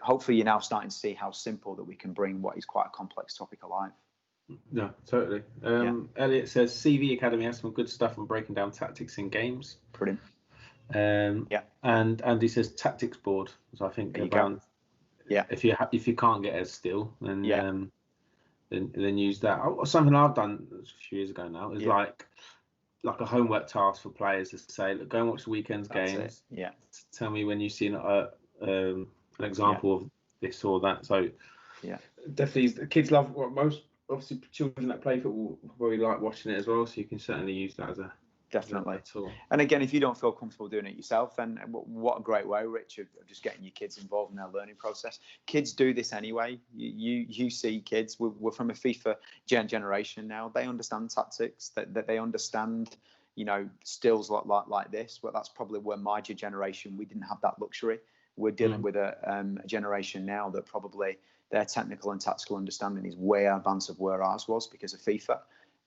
hopefully you're now starting to see how simple that we can bring what is quite a complex topic alive. No, totally. Elliot says CV Academy has some good stuff on breaking down tactics in games. Brilliant. And Andy says tactics board. So I think if you can't get it still, then and then use that. Something I've done a few years ago now is like a homework task for players to say, look, go and watch the weekend's games. Yeah. Tell me when you've seen an example of this or that. So definitely, the kids love most. Obviously, children that play football really like watching it as well. So you can certainly use that as a definitely. And again, if you don't feel comfortable doing it yourself, then what a great way, Rich, of just getting your kids involved in their learning process. Kids do this anyway. You see kids. We're from a FIFA generation now. They understand tactics. That they understand, stills like this. Well, that's probably where my generation, we didn't have that luxury. We're dealing with a generation now that probably their technical and tactical understanding is way advanced of where ours was because of FIFA.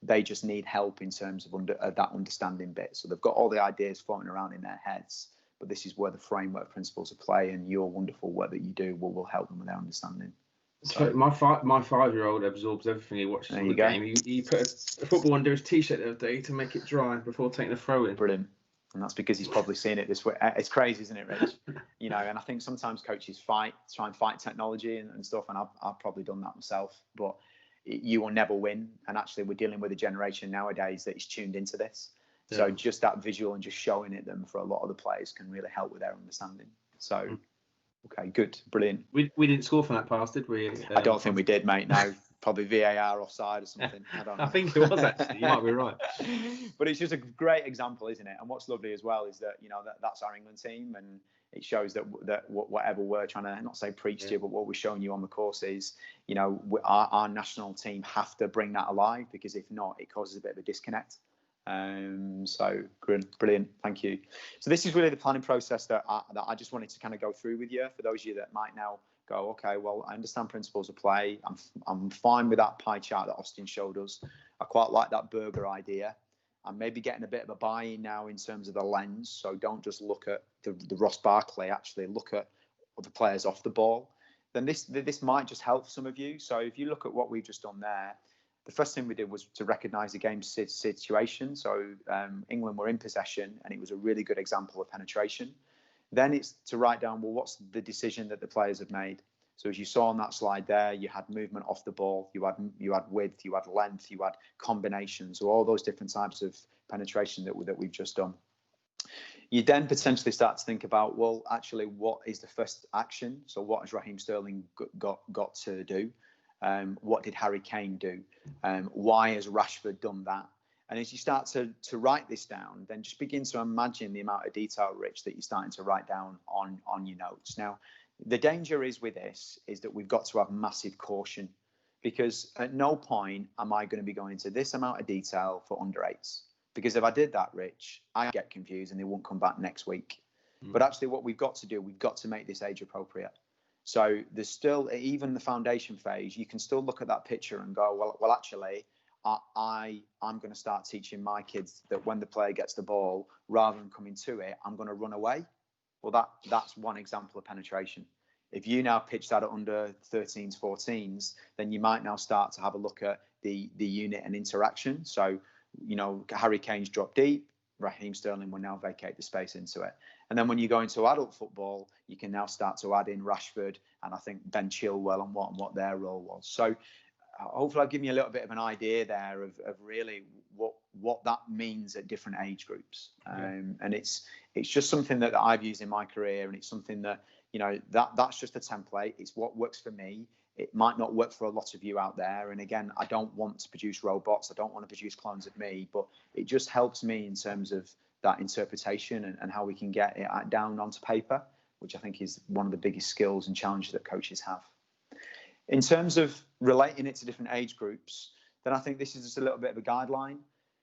They just need help in terms of that understanding bit. So they've got all the ideas floating around in their heads, but this is where the framework principles of play and your wonderful work that you do will help them with their understanding. So my 5-year-old absorbs everything he watches on the game. He put a football under his t-shirt the other day to make it dry before taking a throw in. Brilliant. And that's because he's probably seen it this way. It's crazy, isn't it, Rich? And I think sometimes coaches try and fight technology and stuff, and I've probably done that myself, but you will never win. And actually, we're dealing with a generation nowadays that is tuned into this. Yeah. So just that visual and just showing it them for a lot of the players can really help with their understanding. So, okay, good, brilliant. We didn't score from that pass, did we? I don't think we did, mate. No, probably VAR offside or something. I don't know. I think it was actually. You might be right. But it's just a great example, isn't it? And what's lovely as well is that that's our England team, and it shows that whatever we're trying to not say preach to you, but what we're showing you on the course is, our national team have to bring that alive, because if not, it causes a bit of a disconnect. So brilliant, thank you. So this is really the planning process that I just wanted to kind of go through with you. For those of you that might now go, okay, well, I understand principles of play. I'm fine with that pie chart that Austin showed us. I quite like that burger idea. I'm maybe getting a bit of a buy-in now in terms of the lens. So don't just look at the Ross Barkley, actually look at the players off the ball. Then this might just help some of you. So if you look at what we've just done there, the first thing we did was to recognise the game situation. So England were in possession, and it was a really good example of penetration. Then it's to write down, well, what's the decision that the players have made? So as you saw on that slide there, you had movement off the ball, you had width, you had length, you had combinations, so all those different types of penetration that we've just done. You then potentially start to think about, well, actually, what is the first action? So what has Raheem Sterling got to do? What did Harry Kane do? Why has Rashford done that? And as you start to write this down, then just begin to imagine the amount of detail, Rich, that you're starting to write down on your notes. Now, the danger is with this is that we've got to have massive caution, because at no point am I going to be going into this amount of detail for under-8s. Because if I did that, Rich, I get confused and they won't come back next week. But actually what we've got to do, we've got to make this age appropriate. So there's still, even the foundation phase, you can still look at that picture and go, well, actually, I'm going to start teaching my kids that when the player gets the ball, rather than coming to it, I'm going to run away. Well, that's one example of penetration. If you now pitch that at under 13s, 14s, then you might now start to have a look at the unit and interaction. So, Harry Kane's drop deep, Raheem Sterling will now vacate the space into it. And then when you go into adult football, you can now start to add in Rashford and I think Ben Chilwell and what their role was. So hopefully I've given you a little bit of an idea there of really what that means at different age groups. And it's just something that I've used in my career, and it's something that, that's just a template. It's what works for me. It might not work for a lot of you out there. And again, I don't want to produce robots. I don't want to produce clones of me, but it just helps me in terms of that interpretation and how we can get it down onto paper, which I think is one of the biggest skills and challenges that coaches have. In terms of relating it to different age groups, then I think this is just a little bit of a guideline.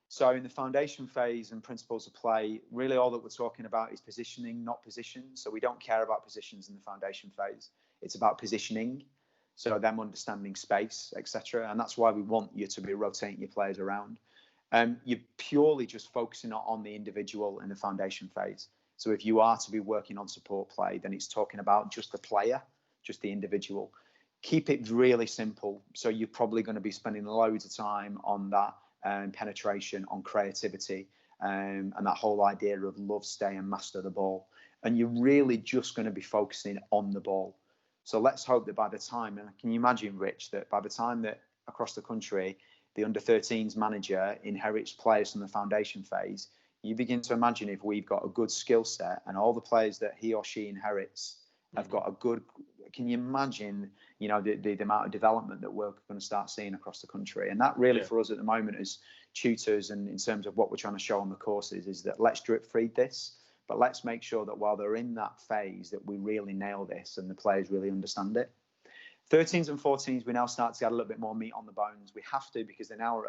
So in the foundation phase and principles of play, really all that we're talking about is positioning, not position. So we don't care about positions in the foundation phase. It's about positioning. So them understanding space, etc. And that's why we want you to be rotating your players around. You're purely just focusing on the individual in the foundation phase. So if you are to be working on support play, then it's talking about just the player, just the individual. Keep it really simple. So you're probably going to be spending loads of time on that penetration, on creativity, and that whole idea of love, stay and master the ball. And you're really just going to be focusing on the ball. So let's hope that by the time, and can you imagine, Rich, that by the time that across the country, the under-13s manager inherits players from the foundation phase, you begin to imagine if we've got a good skill set and all the players that he or she inherits have got a good, can you imagine, you know, the amount of development that we're going to start seeing across the country? And that really for us at the moment as tutors and in terms of what we're trying to show on the courses is that let's drip feed this, but let's make sure that while they're in that phase that we really nail this and the players really understand it. 13s and 14s, we now start to get a little bit more meat on the bones. We have to because they're now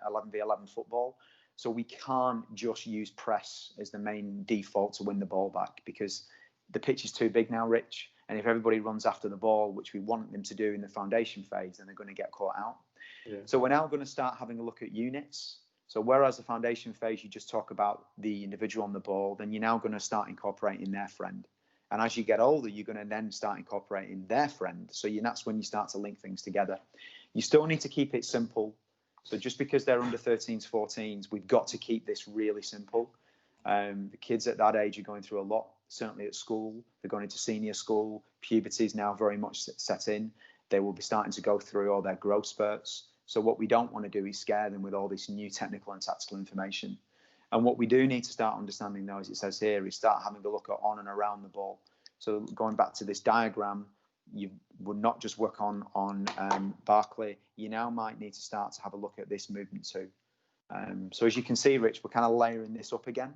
11v11 football. So we can't just use press as the main default to win the ball back because the pitch is too big now, Rich. And if everybody runs after the ball, which we want them to do in the foundation phase, then they're going to get caught out. So we're now going to start having a look at units. So whereas the foundation phase, you just talk about the individual on the ball, then you're now going to start incorporating their friend. And as you get older, you're going to then start incorporating their friend. So that's when you start to link things together. You still need to keep it simple. So just because they're under 13s, 14s, we've got to keep this really simple. The kids at that age are going through a lot, certainly at school. They're going into senior school. Puberty is now very much set in. They will be starting to go through all their growth spurts. So what we don't want to do is scare them with all this new technical and tactical information. And what we do need to start understanding, though, as it says here, is start having a look at on and around the ball. So going back to this diagram, you would not just work on Barkley. You now might need to start to have a look at this movement too. So as you can see, Rich, we're kind of layering this up again.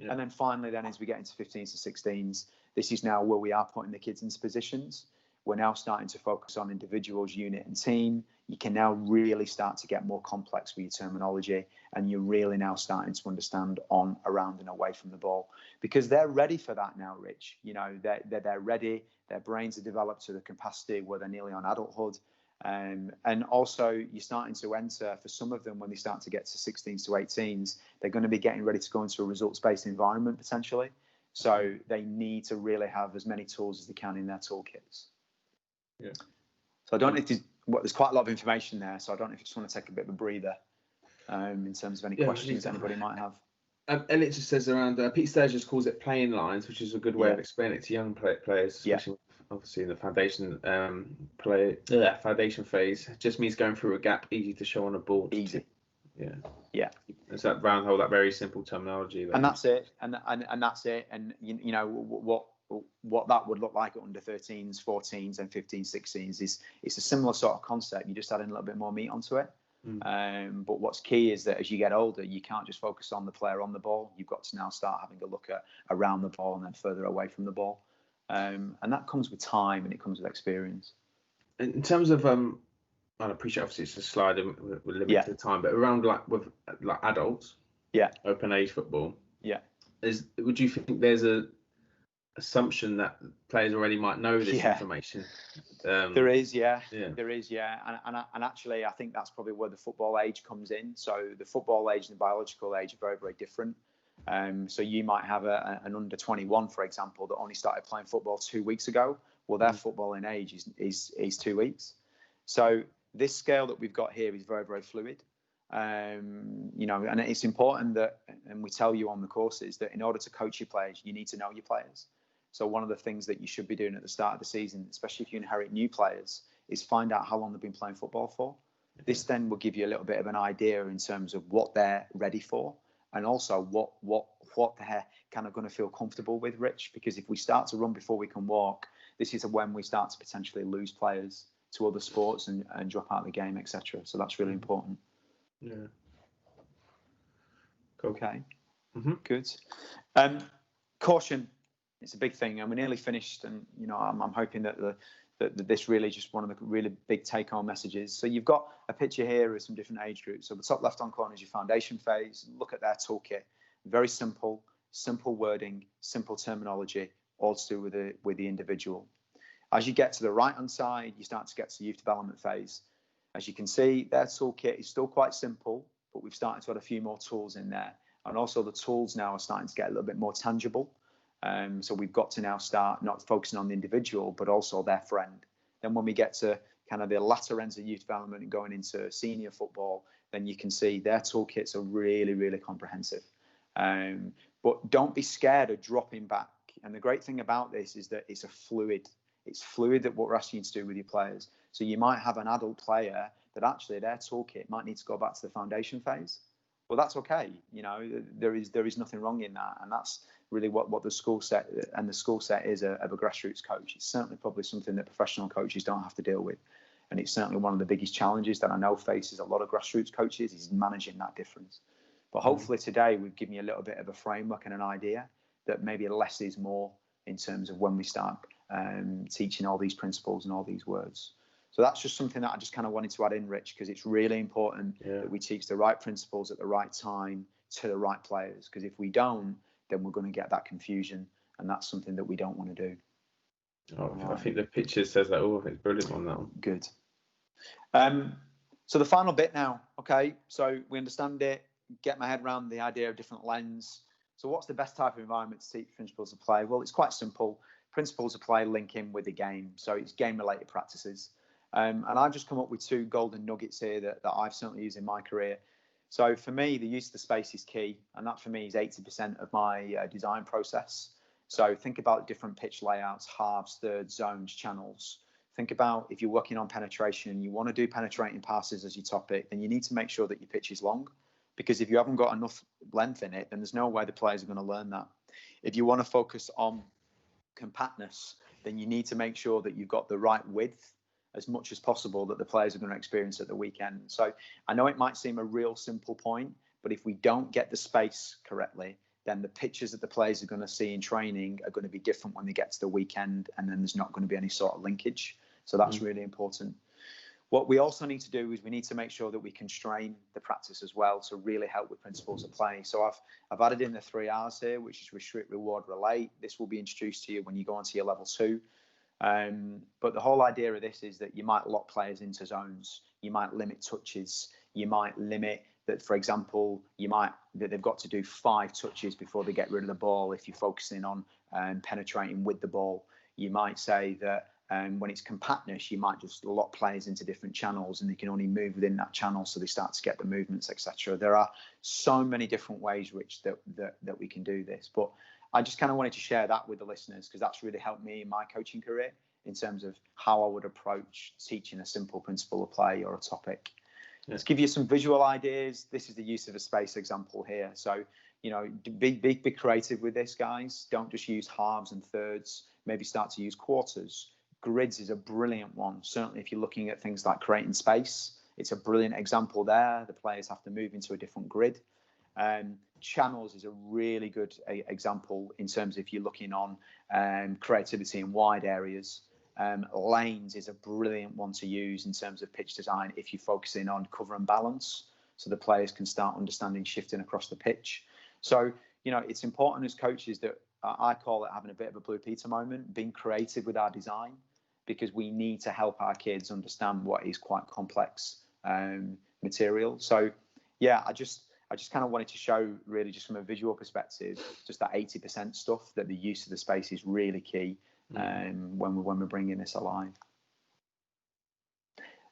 And then finally, then as we get into 15s to 16s, this is now where we are putting the kids into positions. We're now starting to focus on individuals, unit and team. You can now really start to get more complex with your terminology, and you're really now starting to understand on, around and away from the ball because they're ready for that now, Rich. You know, they're ready. Their brains are developed to the capacity where they're nearly on adulthood. And also you're starting to enter, for some of them, when they start to get to 16s to 18s, they're going to be getting ready to go into a results-based environment potentially. So they need to really have as many tools as they can in their toolkits. So I don't know if there's quite a lot of information there, so I don't know if you just want to take a bit of a breather in terms of any questions anybody might have. Elliot just says around, Pete Sturgis calls it playing lines, which is a good way of explaining it to young players, especially obviously in the foundation foundation phase. It just means going through a gap, easy to show on a board. Easy. It's that round that very simple terminology. And that's it. And that's it. And you know what that would look like at under 13s, 14s, and 15s, 16s is it's a similar sort of concept. You just add in a little bit more meat onto it. But what's key is that as you get older, you can't just focus on the player on the ball. You've got to now start having a look at around the ball and then further away from the ball. And that comes with time and it comes with experience. In terms of I appreciate obviously it's a slide and we're limited to time, but around with adults, open age football, would you think there's a assumption that players already might know this information? There is, there is, and actually I think that's probably where the football age comes in. So the football age and the biological age are very, very different. So you might have an under 21, for example, that only started playing football 2 weeks ago. Well, their footballing age is 2 weeks. So this scale that we've got here is very, very fluid. You know, and it's important that, and we tell you on the courses, that in order to coach your players, you need to know your players. So one of the things that you should be doing at the start of the season, especially if you inherit new players, is find out how long they've been playing football for. This then will give you a little bit of an idea in terms of what they're ready for, and also what they're kind of going to feel comfortable with, Rich. Because if we start to run before we can walk, this is when we start to potentially lose players to other sports and drop out of the game, etc. So that's really important. Cool. Okay. Good. Caution. It's a big thing, and we're nearly finished. And you know, I'm hoping that this really is just one of the really big take-home messages. So you've got a picture here of some different age groups. So the top left-hand corner is your foundation phase. Look at their toolkit. Very simple wording, simple terminology, all to do with the individual. As you get to the right-hand side, you start to get to the youth development phase. As you can see, their toolkit is still quite simple, but we've started to add a few more tools in there, and also the tools now are starting to get a little bit more tangible. So we've got to now start not focusing on the individual, but also their friend. Then when we get to kind of the latter ends of youth development and going into senior football, then you can see their toolkits are really, really comprehensive. But don't be scared of dropping back. And the great thing about this is that it's fluid that what we're asking you to do with your players. So you might have an adult player that actually their toolkit might need to go back to the foundation phase. Well, that's okay. There is nothing wrong in that, and that's really what the skill set is of a grassroots coach. It's certainly probably something that professional coaches don't have to deal with, and it's certainly one of the biggest challenges that I know faces a lot of grassroots coaches is managing that difference. But hopefully today we've given you a little bit of a framework and an idea that maybe less is more in terms of when we start teaching all these principles and all these words. So that's just something that I just kind of wanted to add in, Rich, because it's really important that we teach the right principles at the right time to the right players. Because if we don't, then we're going to get that confusion, and that's something that we don't want to do. Oh, I think the picture says that. Oh, it's brilliant on that one. Good. So the final bit now. Okay, so we understand it. Get my head around the idea of different lens. So what's the best type of environment to teach principles of play? Well, it's quite simple. Principles of play link in with the game. So it's game-related practices. And I've just come up with 2 golden nuggets here that I've certainly used in my career. So for me, the use of the space is key. And that for me is 80% of my design process. So think about different pitch layouts, halves, thirds, zones, channels. Think about if you're working on penetration and you want to do penetrating passes as your topic, then you need to make sure that your pitch is long. Because if you haven't got enough length in it, then there's no way the players are going to learn that. If you want to focus on compactness, then you need to make sure that you've got the right width as much as possible that the players are going to experience at the weekend. So I know it might seem a real simple point, but if we don't get the space correctly, then the pictures that the players are going to see in training are going to be different when they get to the weekend, and then there's not going to be any sort of linkage. So that's really important. What we also need to do is we need to make sure that we constrain the practice as well to really help with principles of play. So I've added in the 3 R's here, which is restrict, reward, relate. This will be introduced to you when you go onto your level 2. But the whole idea of this is that you might lock players into zones. You might limit touches. You might limit that, for example, that they've got to do 5 touches before they get rid of the ball if you're focusing on penetrating with the ball. You might say that when it's compactness, you might just lock players into different channels and they can only move within that channel, so they start to get the movements, etc. There are so many different ways, Rich, that we can do this. But I just kind of wanted to share that with the listeners because that's really helped me in my coaching career in terms of how I would approach teaching a simple principle of play or a topic. Yeah. Let's give you some visual ideas. This is the use of a space example here. So, be creative with this, guys. Don't just use halves and thirds. Maybe start to use quarters. Grids is a brilliant one. Certainly if you're looking at things like creating space, it's a brilliant example there. The players have to move into a different grid. Channels is a really good example in terms of if you're looking on creativity in wide areas. Lanes is a brilliant one to use in terms of pitch design if you're focusing on cover and balance, so the players can start understanding shifting across the pitch. So, it's important as coaches that I call it having a bit of a Blue Peter moment, being creative with our design, because we need to help our kids understand what is quite complex material. So, yeah, I just kind of wanted to show really just from a visual perspective, just that 80% stuff, that the use of the space is really key when we're bringing this alive.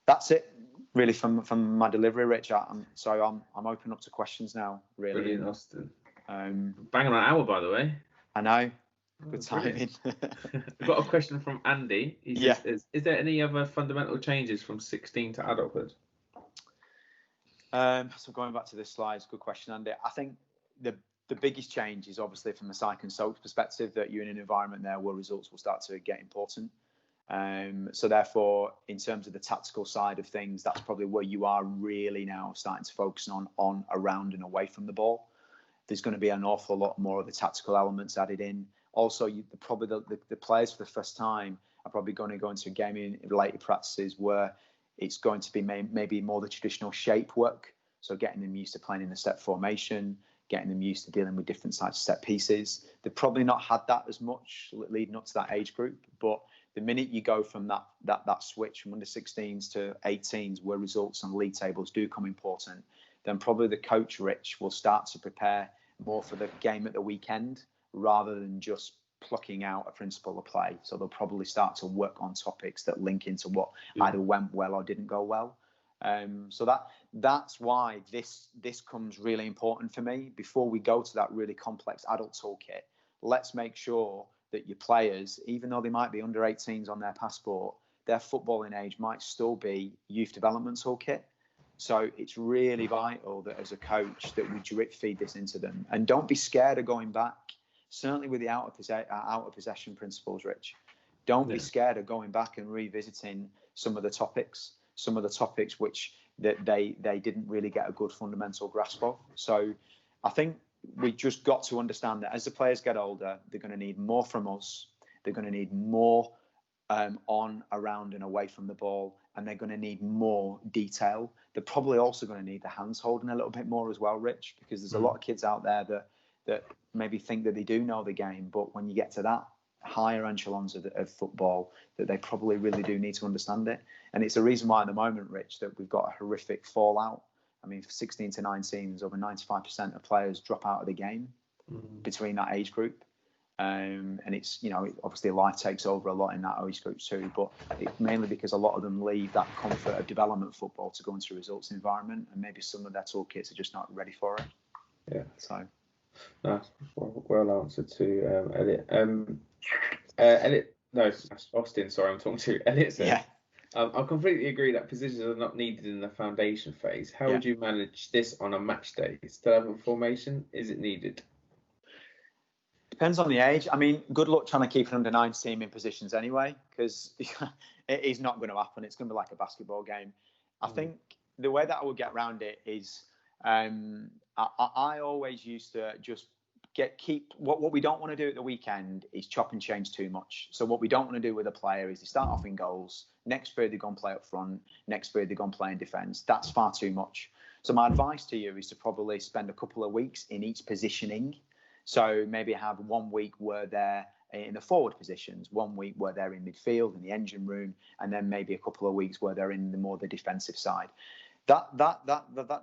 That's it really from my delivery, Rich. I'm open up to questions now, really. Brilliant, Austin. Bang on an hour, by the way. I know. Good timing. We've got a question from Andy. He says, is there any other fundamental changes from 16 to adulthood? So going back to this slide, it's a good question, Andy. I think the biggest change is obviously from the psych and soap perspective, that you're in an environment there where results will start to get important. So therefore, in terms of the tactical side of things, that's probably where you are really now starting to focus on, around and away from the ball. There's going to be an awful lot more of the tactical elements added in. Also, probably the players for the first time are probably going to go into gaming-related practices where it's going to be maybe more the traditional shape work. So getting them used to playing in a set formation, getting them used to dealing with different types of set pieces. They've probably not had that as much leading up to that age group. But the minute you go from that switch from under 16s to 18s, where results and league tables do come important, then probably the coach, Rich, will start to prepare more for the game at the weekend rather than just plucking out a principle of play. So they'll probably start to work on topics that link into what either went well or didn't go well. So that's why this comes really important for me. Before we go to that really complex adult toolkit, let's make sure that your players, even though they might be under 18s on their passport, their footballing age might still be youth developmental kit. So it's really vital that as a coach that we drip feed this into them, and don't be scared of going back. Certainly with the out of possession principles, Rich. Don't be scared of going back and revisiting some of the topics which that they didn't really get a good fundamental grasp of. So I think we just got to understand that as the players get older, they're going to need more from us. They're going to need more on, around and away from the ball, and they're going to need more detail. They're probably also going to need the hands holding a little bit more as well, Rich, because there's a lot of kids out there that maybe think that they do know the game, but when you get to that higher echelons of football, that they probably really do need to understand it. And it's the reason why at the moment, Rich, that we've got a horrific fallout. I mean, 16 to 19, over 95% of players drop out of the game between that age group. And it's, obviously life takes over a lot in that age group too, but it's mainly because a lot of them leave that comfort of development football to go into a results environment, and maybe some of their toolkits are just not ready for it. Yeah. So. Nice. Well answered to Elliot. Elliot, no, Austin, sorry, I'm talking to Elliot. Says, yeah. I completely agree that positions are not needed in the foundation phase. How would you manage this on a match day? Still have a formation? Is it needed? Depends on the age. I mean, good luck trying to keep an under-9 team in positions anyway, because it is not going to happen. It's going to be like a basketball game. I think the way that I would get around it is I always used to just keep what we don't want to do at the weekend is chop and change too much. So what we don't want to do with a player is they start off in goals. Next period, they're going to play up front. Next period, they're going to play in defence. That's far too much. So my advice to you is to probably spend a couple of weeks in each positioning. So maybe have 1 week where they're in the forward positions, 1 week where they're in midfield, in the engine room, and then maybe a couple of weeks where they're in the defensive side. That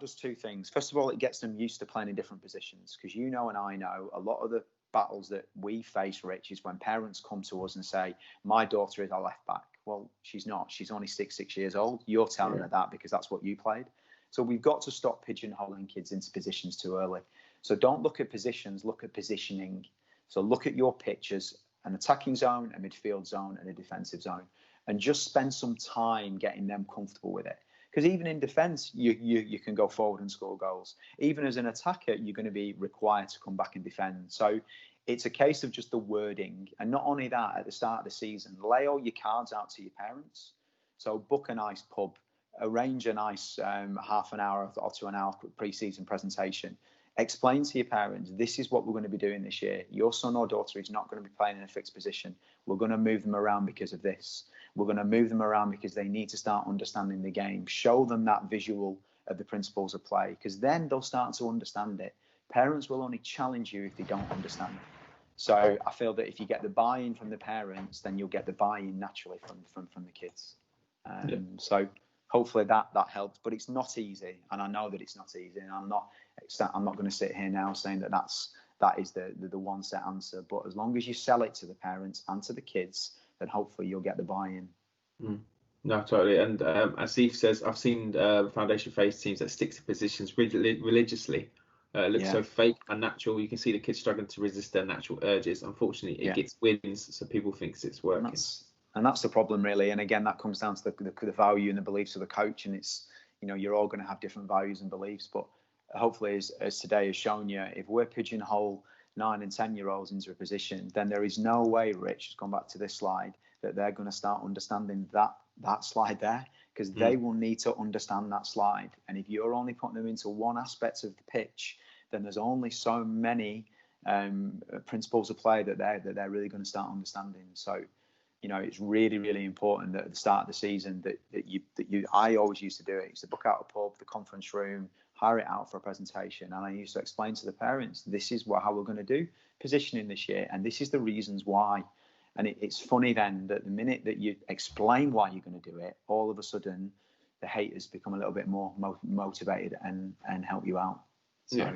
does two things. First of all, it gets them used to playing in different positions, because and I know a lot of the battles that we face, Rich, is when parents come to us and say, my daughter is a left back. Well, she's not. She's only 6 years old. You're telling her that because that's what you played. So we've got to stop pigeonholing kids into positions too early. So don't look at positions, look at positioning. So look at your pitches, an attacking zone, a midfield zone, and a defensive zone, and just spend some time getting them comfortable with it. Because even in defence, you can go forward and score goals. Even as an attacker, you're going to be required to come back and defend. So it's a case of just the wording. And not only that, at the start of the season, lay all your cards out to your parents. So book a nice pub, arrange a nice half an hour or to an hour pre-season presentation. Explain to your parents, this is what we're going to be doing this year. Your son or daughter is not going to be playing in a fixed position. We're going to move them around because of this. We're going to move them around because they need to start understanding the game. Show them that visual of the principles of play, because then they'll start to understand it. Parents will only challenge you if they don't understand it. So I feel that if you get the buy-in from the parents, then you'll get the buy-in naturally from the kids. So hopefully that helps, but it's not easy, and I know that it's not easy, and I'm not going to sit here now saying that is the one set answer. But as long as you sell it to the parents and to the kids, then hopefully you'll get the buy-in. No, totally. And as Steve says, I've seen foundation phase teams that stick to positions religiously. It looks so fake and natural. You can see the kids struggling to resist their natural urges. Unfortunately, it gets wins, so people think it's working. And that's the problem, really. And again, that comes down to the value and the beliefs of the coach. And it's, you're all going to have different values and beliefs. But hopefully, as today has shown you, if we're pigeonhole 9 and 10-year-olds into a position, then there is no way, Rich, has gone back to this slide, that they're going to start understanding that slide there, because they will need to understand that slide. And if you're only putting them into one aspect of the pitch, then there's only so many principles of play that they're really going to start understanding. So, it's really, really important that at the start of the season I always used to do it. Used to book out a pub, the conference room, hire it out for a presentation. And I used to explain to the parents, this is how we're going to do positioning this year. And this is the reasons why. And it's funny then that the minute that you explain why you're going to do it, all of a sudden the haters become a little bit more motivated and help you out. So. Yeah.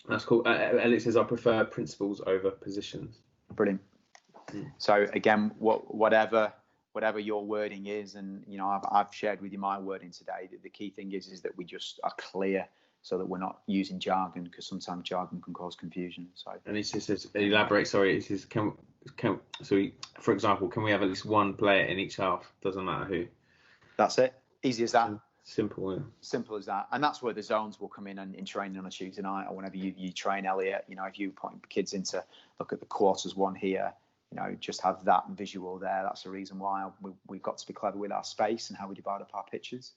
That's cool. Alex says, I prefer principles over positions. Brilliant. So again, whatever your wording is, and I've shared with you my wording today. That the key thing is that we just are clear, so that we're not using jargon, because sometimes jargon can cause confusion. So. And he says, elaborate. Sorry, he says, for example, can we have at least one player in each half? Doesn't matter who. That's it. Easy as that. Simple. Yeah. Simple as that. And that's where the zones will come in training on a Tuesday night, or whenever you train, Elliot. If you put kids into look at the quarters one here, just have that visual there. That's the reason why we've got to be clever with our space and how we divide up our pitches.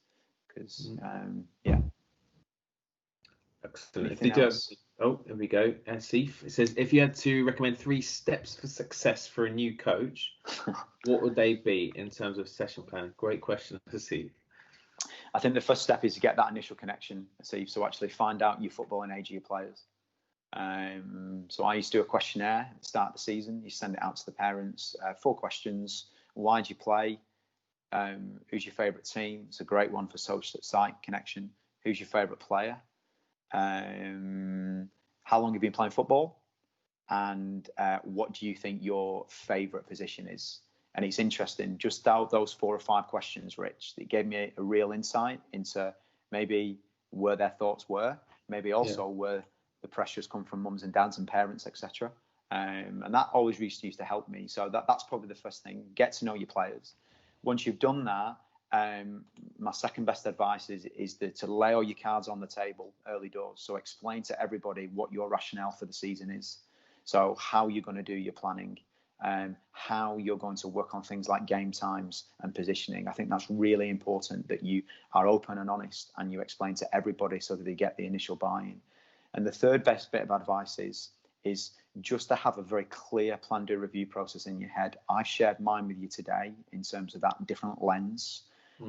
Because Excellent. Here we go. Asif, it says, if you had to recommend 3 steps for success for a new coach, what would they be in terms of session plan? Great question, Asif. I think the first step is to get that initial connection, Asif. So actually find out your footballing age of your players. So I used to do a questionnaire at the start of the season. You send it out to the parents. 4 questions. Why do you play? Who's your favourite team? It's a great one for social site connection. Who's your favourite player? How long have you been playing football? And what do you think your favourite position is? And it's interesting, just out those 4 or 5 questions, Rich, it gave me a real insight into maybe where their thoughts were, maybe also where the pressures come from mums and dads and parents, etc. And that always used to help me. So that's probably the first thing. Get to know your players. Once you've done that, my second best advice is to lay all your cards on the table early doors. So explain to everybody what your rationale for the season is. So how you're going to do your planning, how you're going to work on things like game times and positioning. I think that's really important, that you are open and honest and you explain to everybody so that they get the initial buy-in. And the third best bit of advice is just to have a very clear plan, do, review process in your head. I've shared mine with you today in terms of that different lens.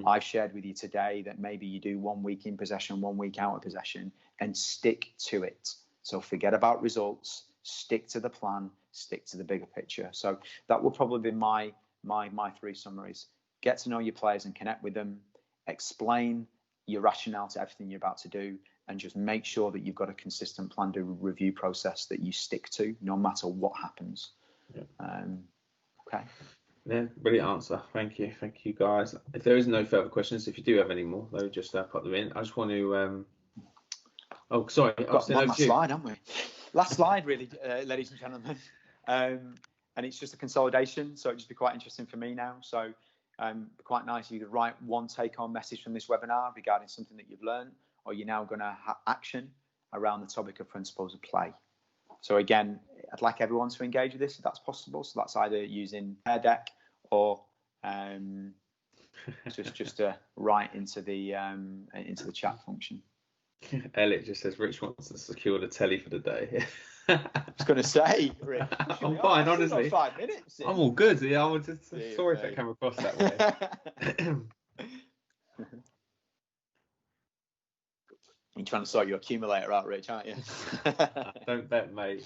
I've shared with you today that maybe you do 1 week in possession, 1 week out of possession, and stick to it. So forget about results, stick to the plan, stick to the bigger picture. So that would probably be my 3 summaries. Get to know your players and connect with them, explain your rationale to everything you're about to do, and just make sure that you've got a consistent plan to review process that you stick to no matter what happens. Okay. Yeah, brilliant answer. Thank you, guys. If there is no further questions, if you do have any more, though, just put them in. I just want to. Oh, sorry. We've got one last slide, haven't we? Last slide, really, ladies and gentlemen. And it's just a consolidation, so it'd just be quite interesting for me now. So, quite nice. You could write one take-home message from this webinar regarding something that you've learned, or you're now going to have action around the topic of principles of play. So again, I'd like everyone to engage with this if that's possible. So that's either using Pear Deck or just to write into the chat function. Elliot just says Rich wants to secure the telly for the day. I was going to say, Rich, I'm fine, honestly. 5 minutes. I'm all good. Yeah, I was just sorry if that came across that way. You're trying to sort your accumulator out, Rich, aren't you? Don't bet, mate.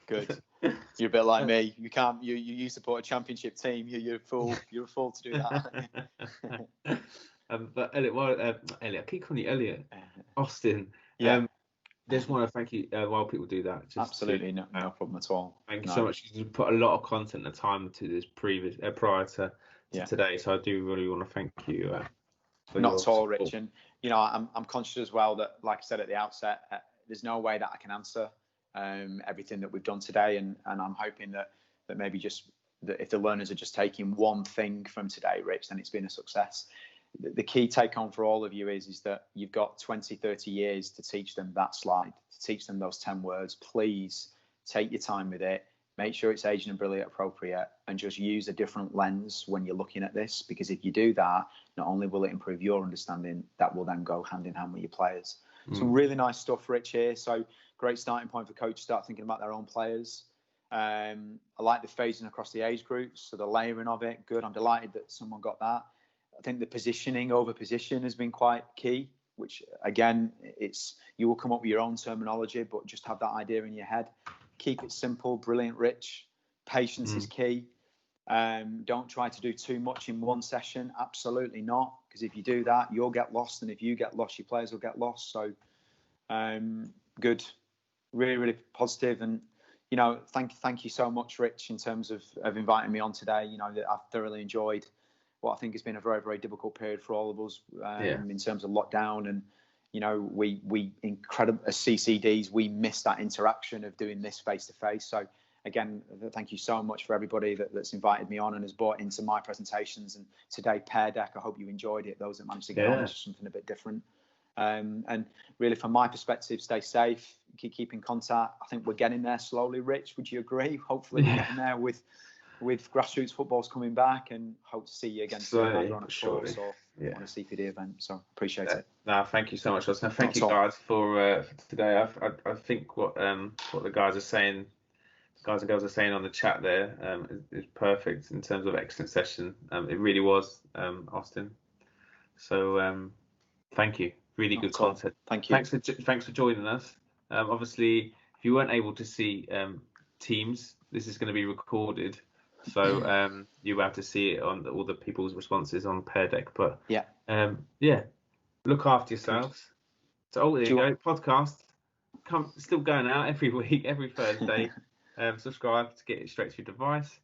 Good. You're a bit like me. You can't. You support a championship team. You're a fool. You're a fool to do that. But Elliot, I keep calling you Elliot. Austin. Yeah. Just want to thank you while people do that. Absolutely, no problem at all. Thank you so much. You put a lot of content and time to this prior to today, so I do really want to thank you. Not at all, Rich. And I'm conscious as well that, like I said at the outset, there's no way that I can answer everything that we've done today, and I'm hoping that maybe just that if the learners are just taking one thing from today, Rich, then it's been a success. The key take home for all of you is that you've got 20, 30 years to teach them that slide, to teach them those 10 words. Please take your time with it. Make sure it's age and brilliant appropriate, and just use a different lens when you're looking at this, because if you do that, not only will it improve your understanding, that will then go hand in hand with your players. Some really nice stuff, Rich, here. So great starting point for coaches to start thinking about their own players. I like the phasing across the age groups, so the layering of it. Good. I'm delighted that someone got that. I think the positioning over position has been quite key, which again, you will come up with your own terminology, but just have that idea in your head. Keep it simple, brilliant, Rich. Patience is key. Don't try to do too much in one session. Absolutely not, because if you do that, you'll get lost, and if you get lost, your players will get lost. So good, really, really positive, and thank you so much, Rich, in terms of inviting me on today. I've thoroughly enjoyed what I think has been a very, very difficult period for all of us in terms of lockdown, and we incredible as CCDs, we missed that interaction of doing this face to face. So again, thank you so much for everybody that's invited me on and has bought into my presentations. And today, Pear Deck, I hope you enjoyed it. Those that managed to get on, it's something a bit different. And really, from my perspective, stay safe, keep in contact. I think we're getting there slowly. Rich, would you agree? Hopefully, we're getting there with grassroots footballs coming back, and hope to see you again soon, either on a course or on a CPD event. So appreciate it. No, thank you so much, Austin. Thank you guys for today. I think what the guys are saying, guys and girls are saying on the chat there, is perfect in terms of excellent session. It really was, Austin. So thank you. Really good content. Thank you. Thanks for joining us. Obviously, if you weren't able to see Teams, this is going to be recorded. So you have to see it on all the people's responses on Pear Deck. But look after yourselves. So there you go. Podcast still going out every week, every Thursday. Subscribe to get it straight to your device.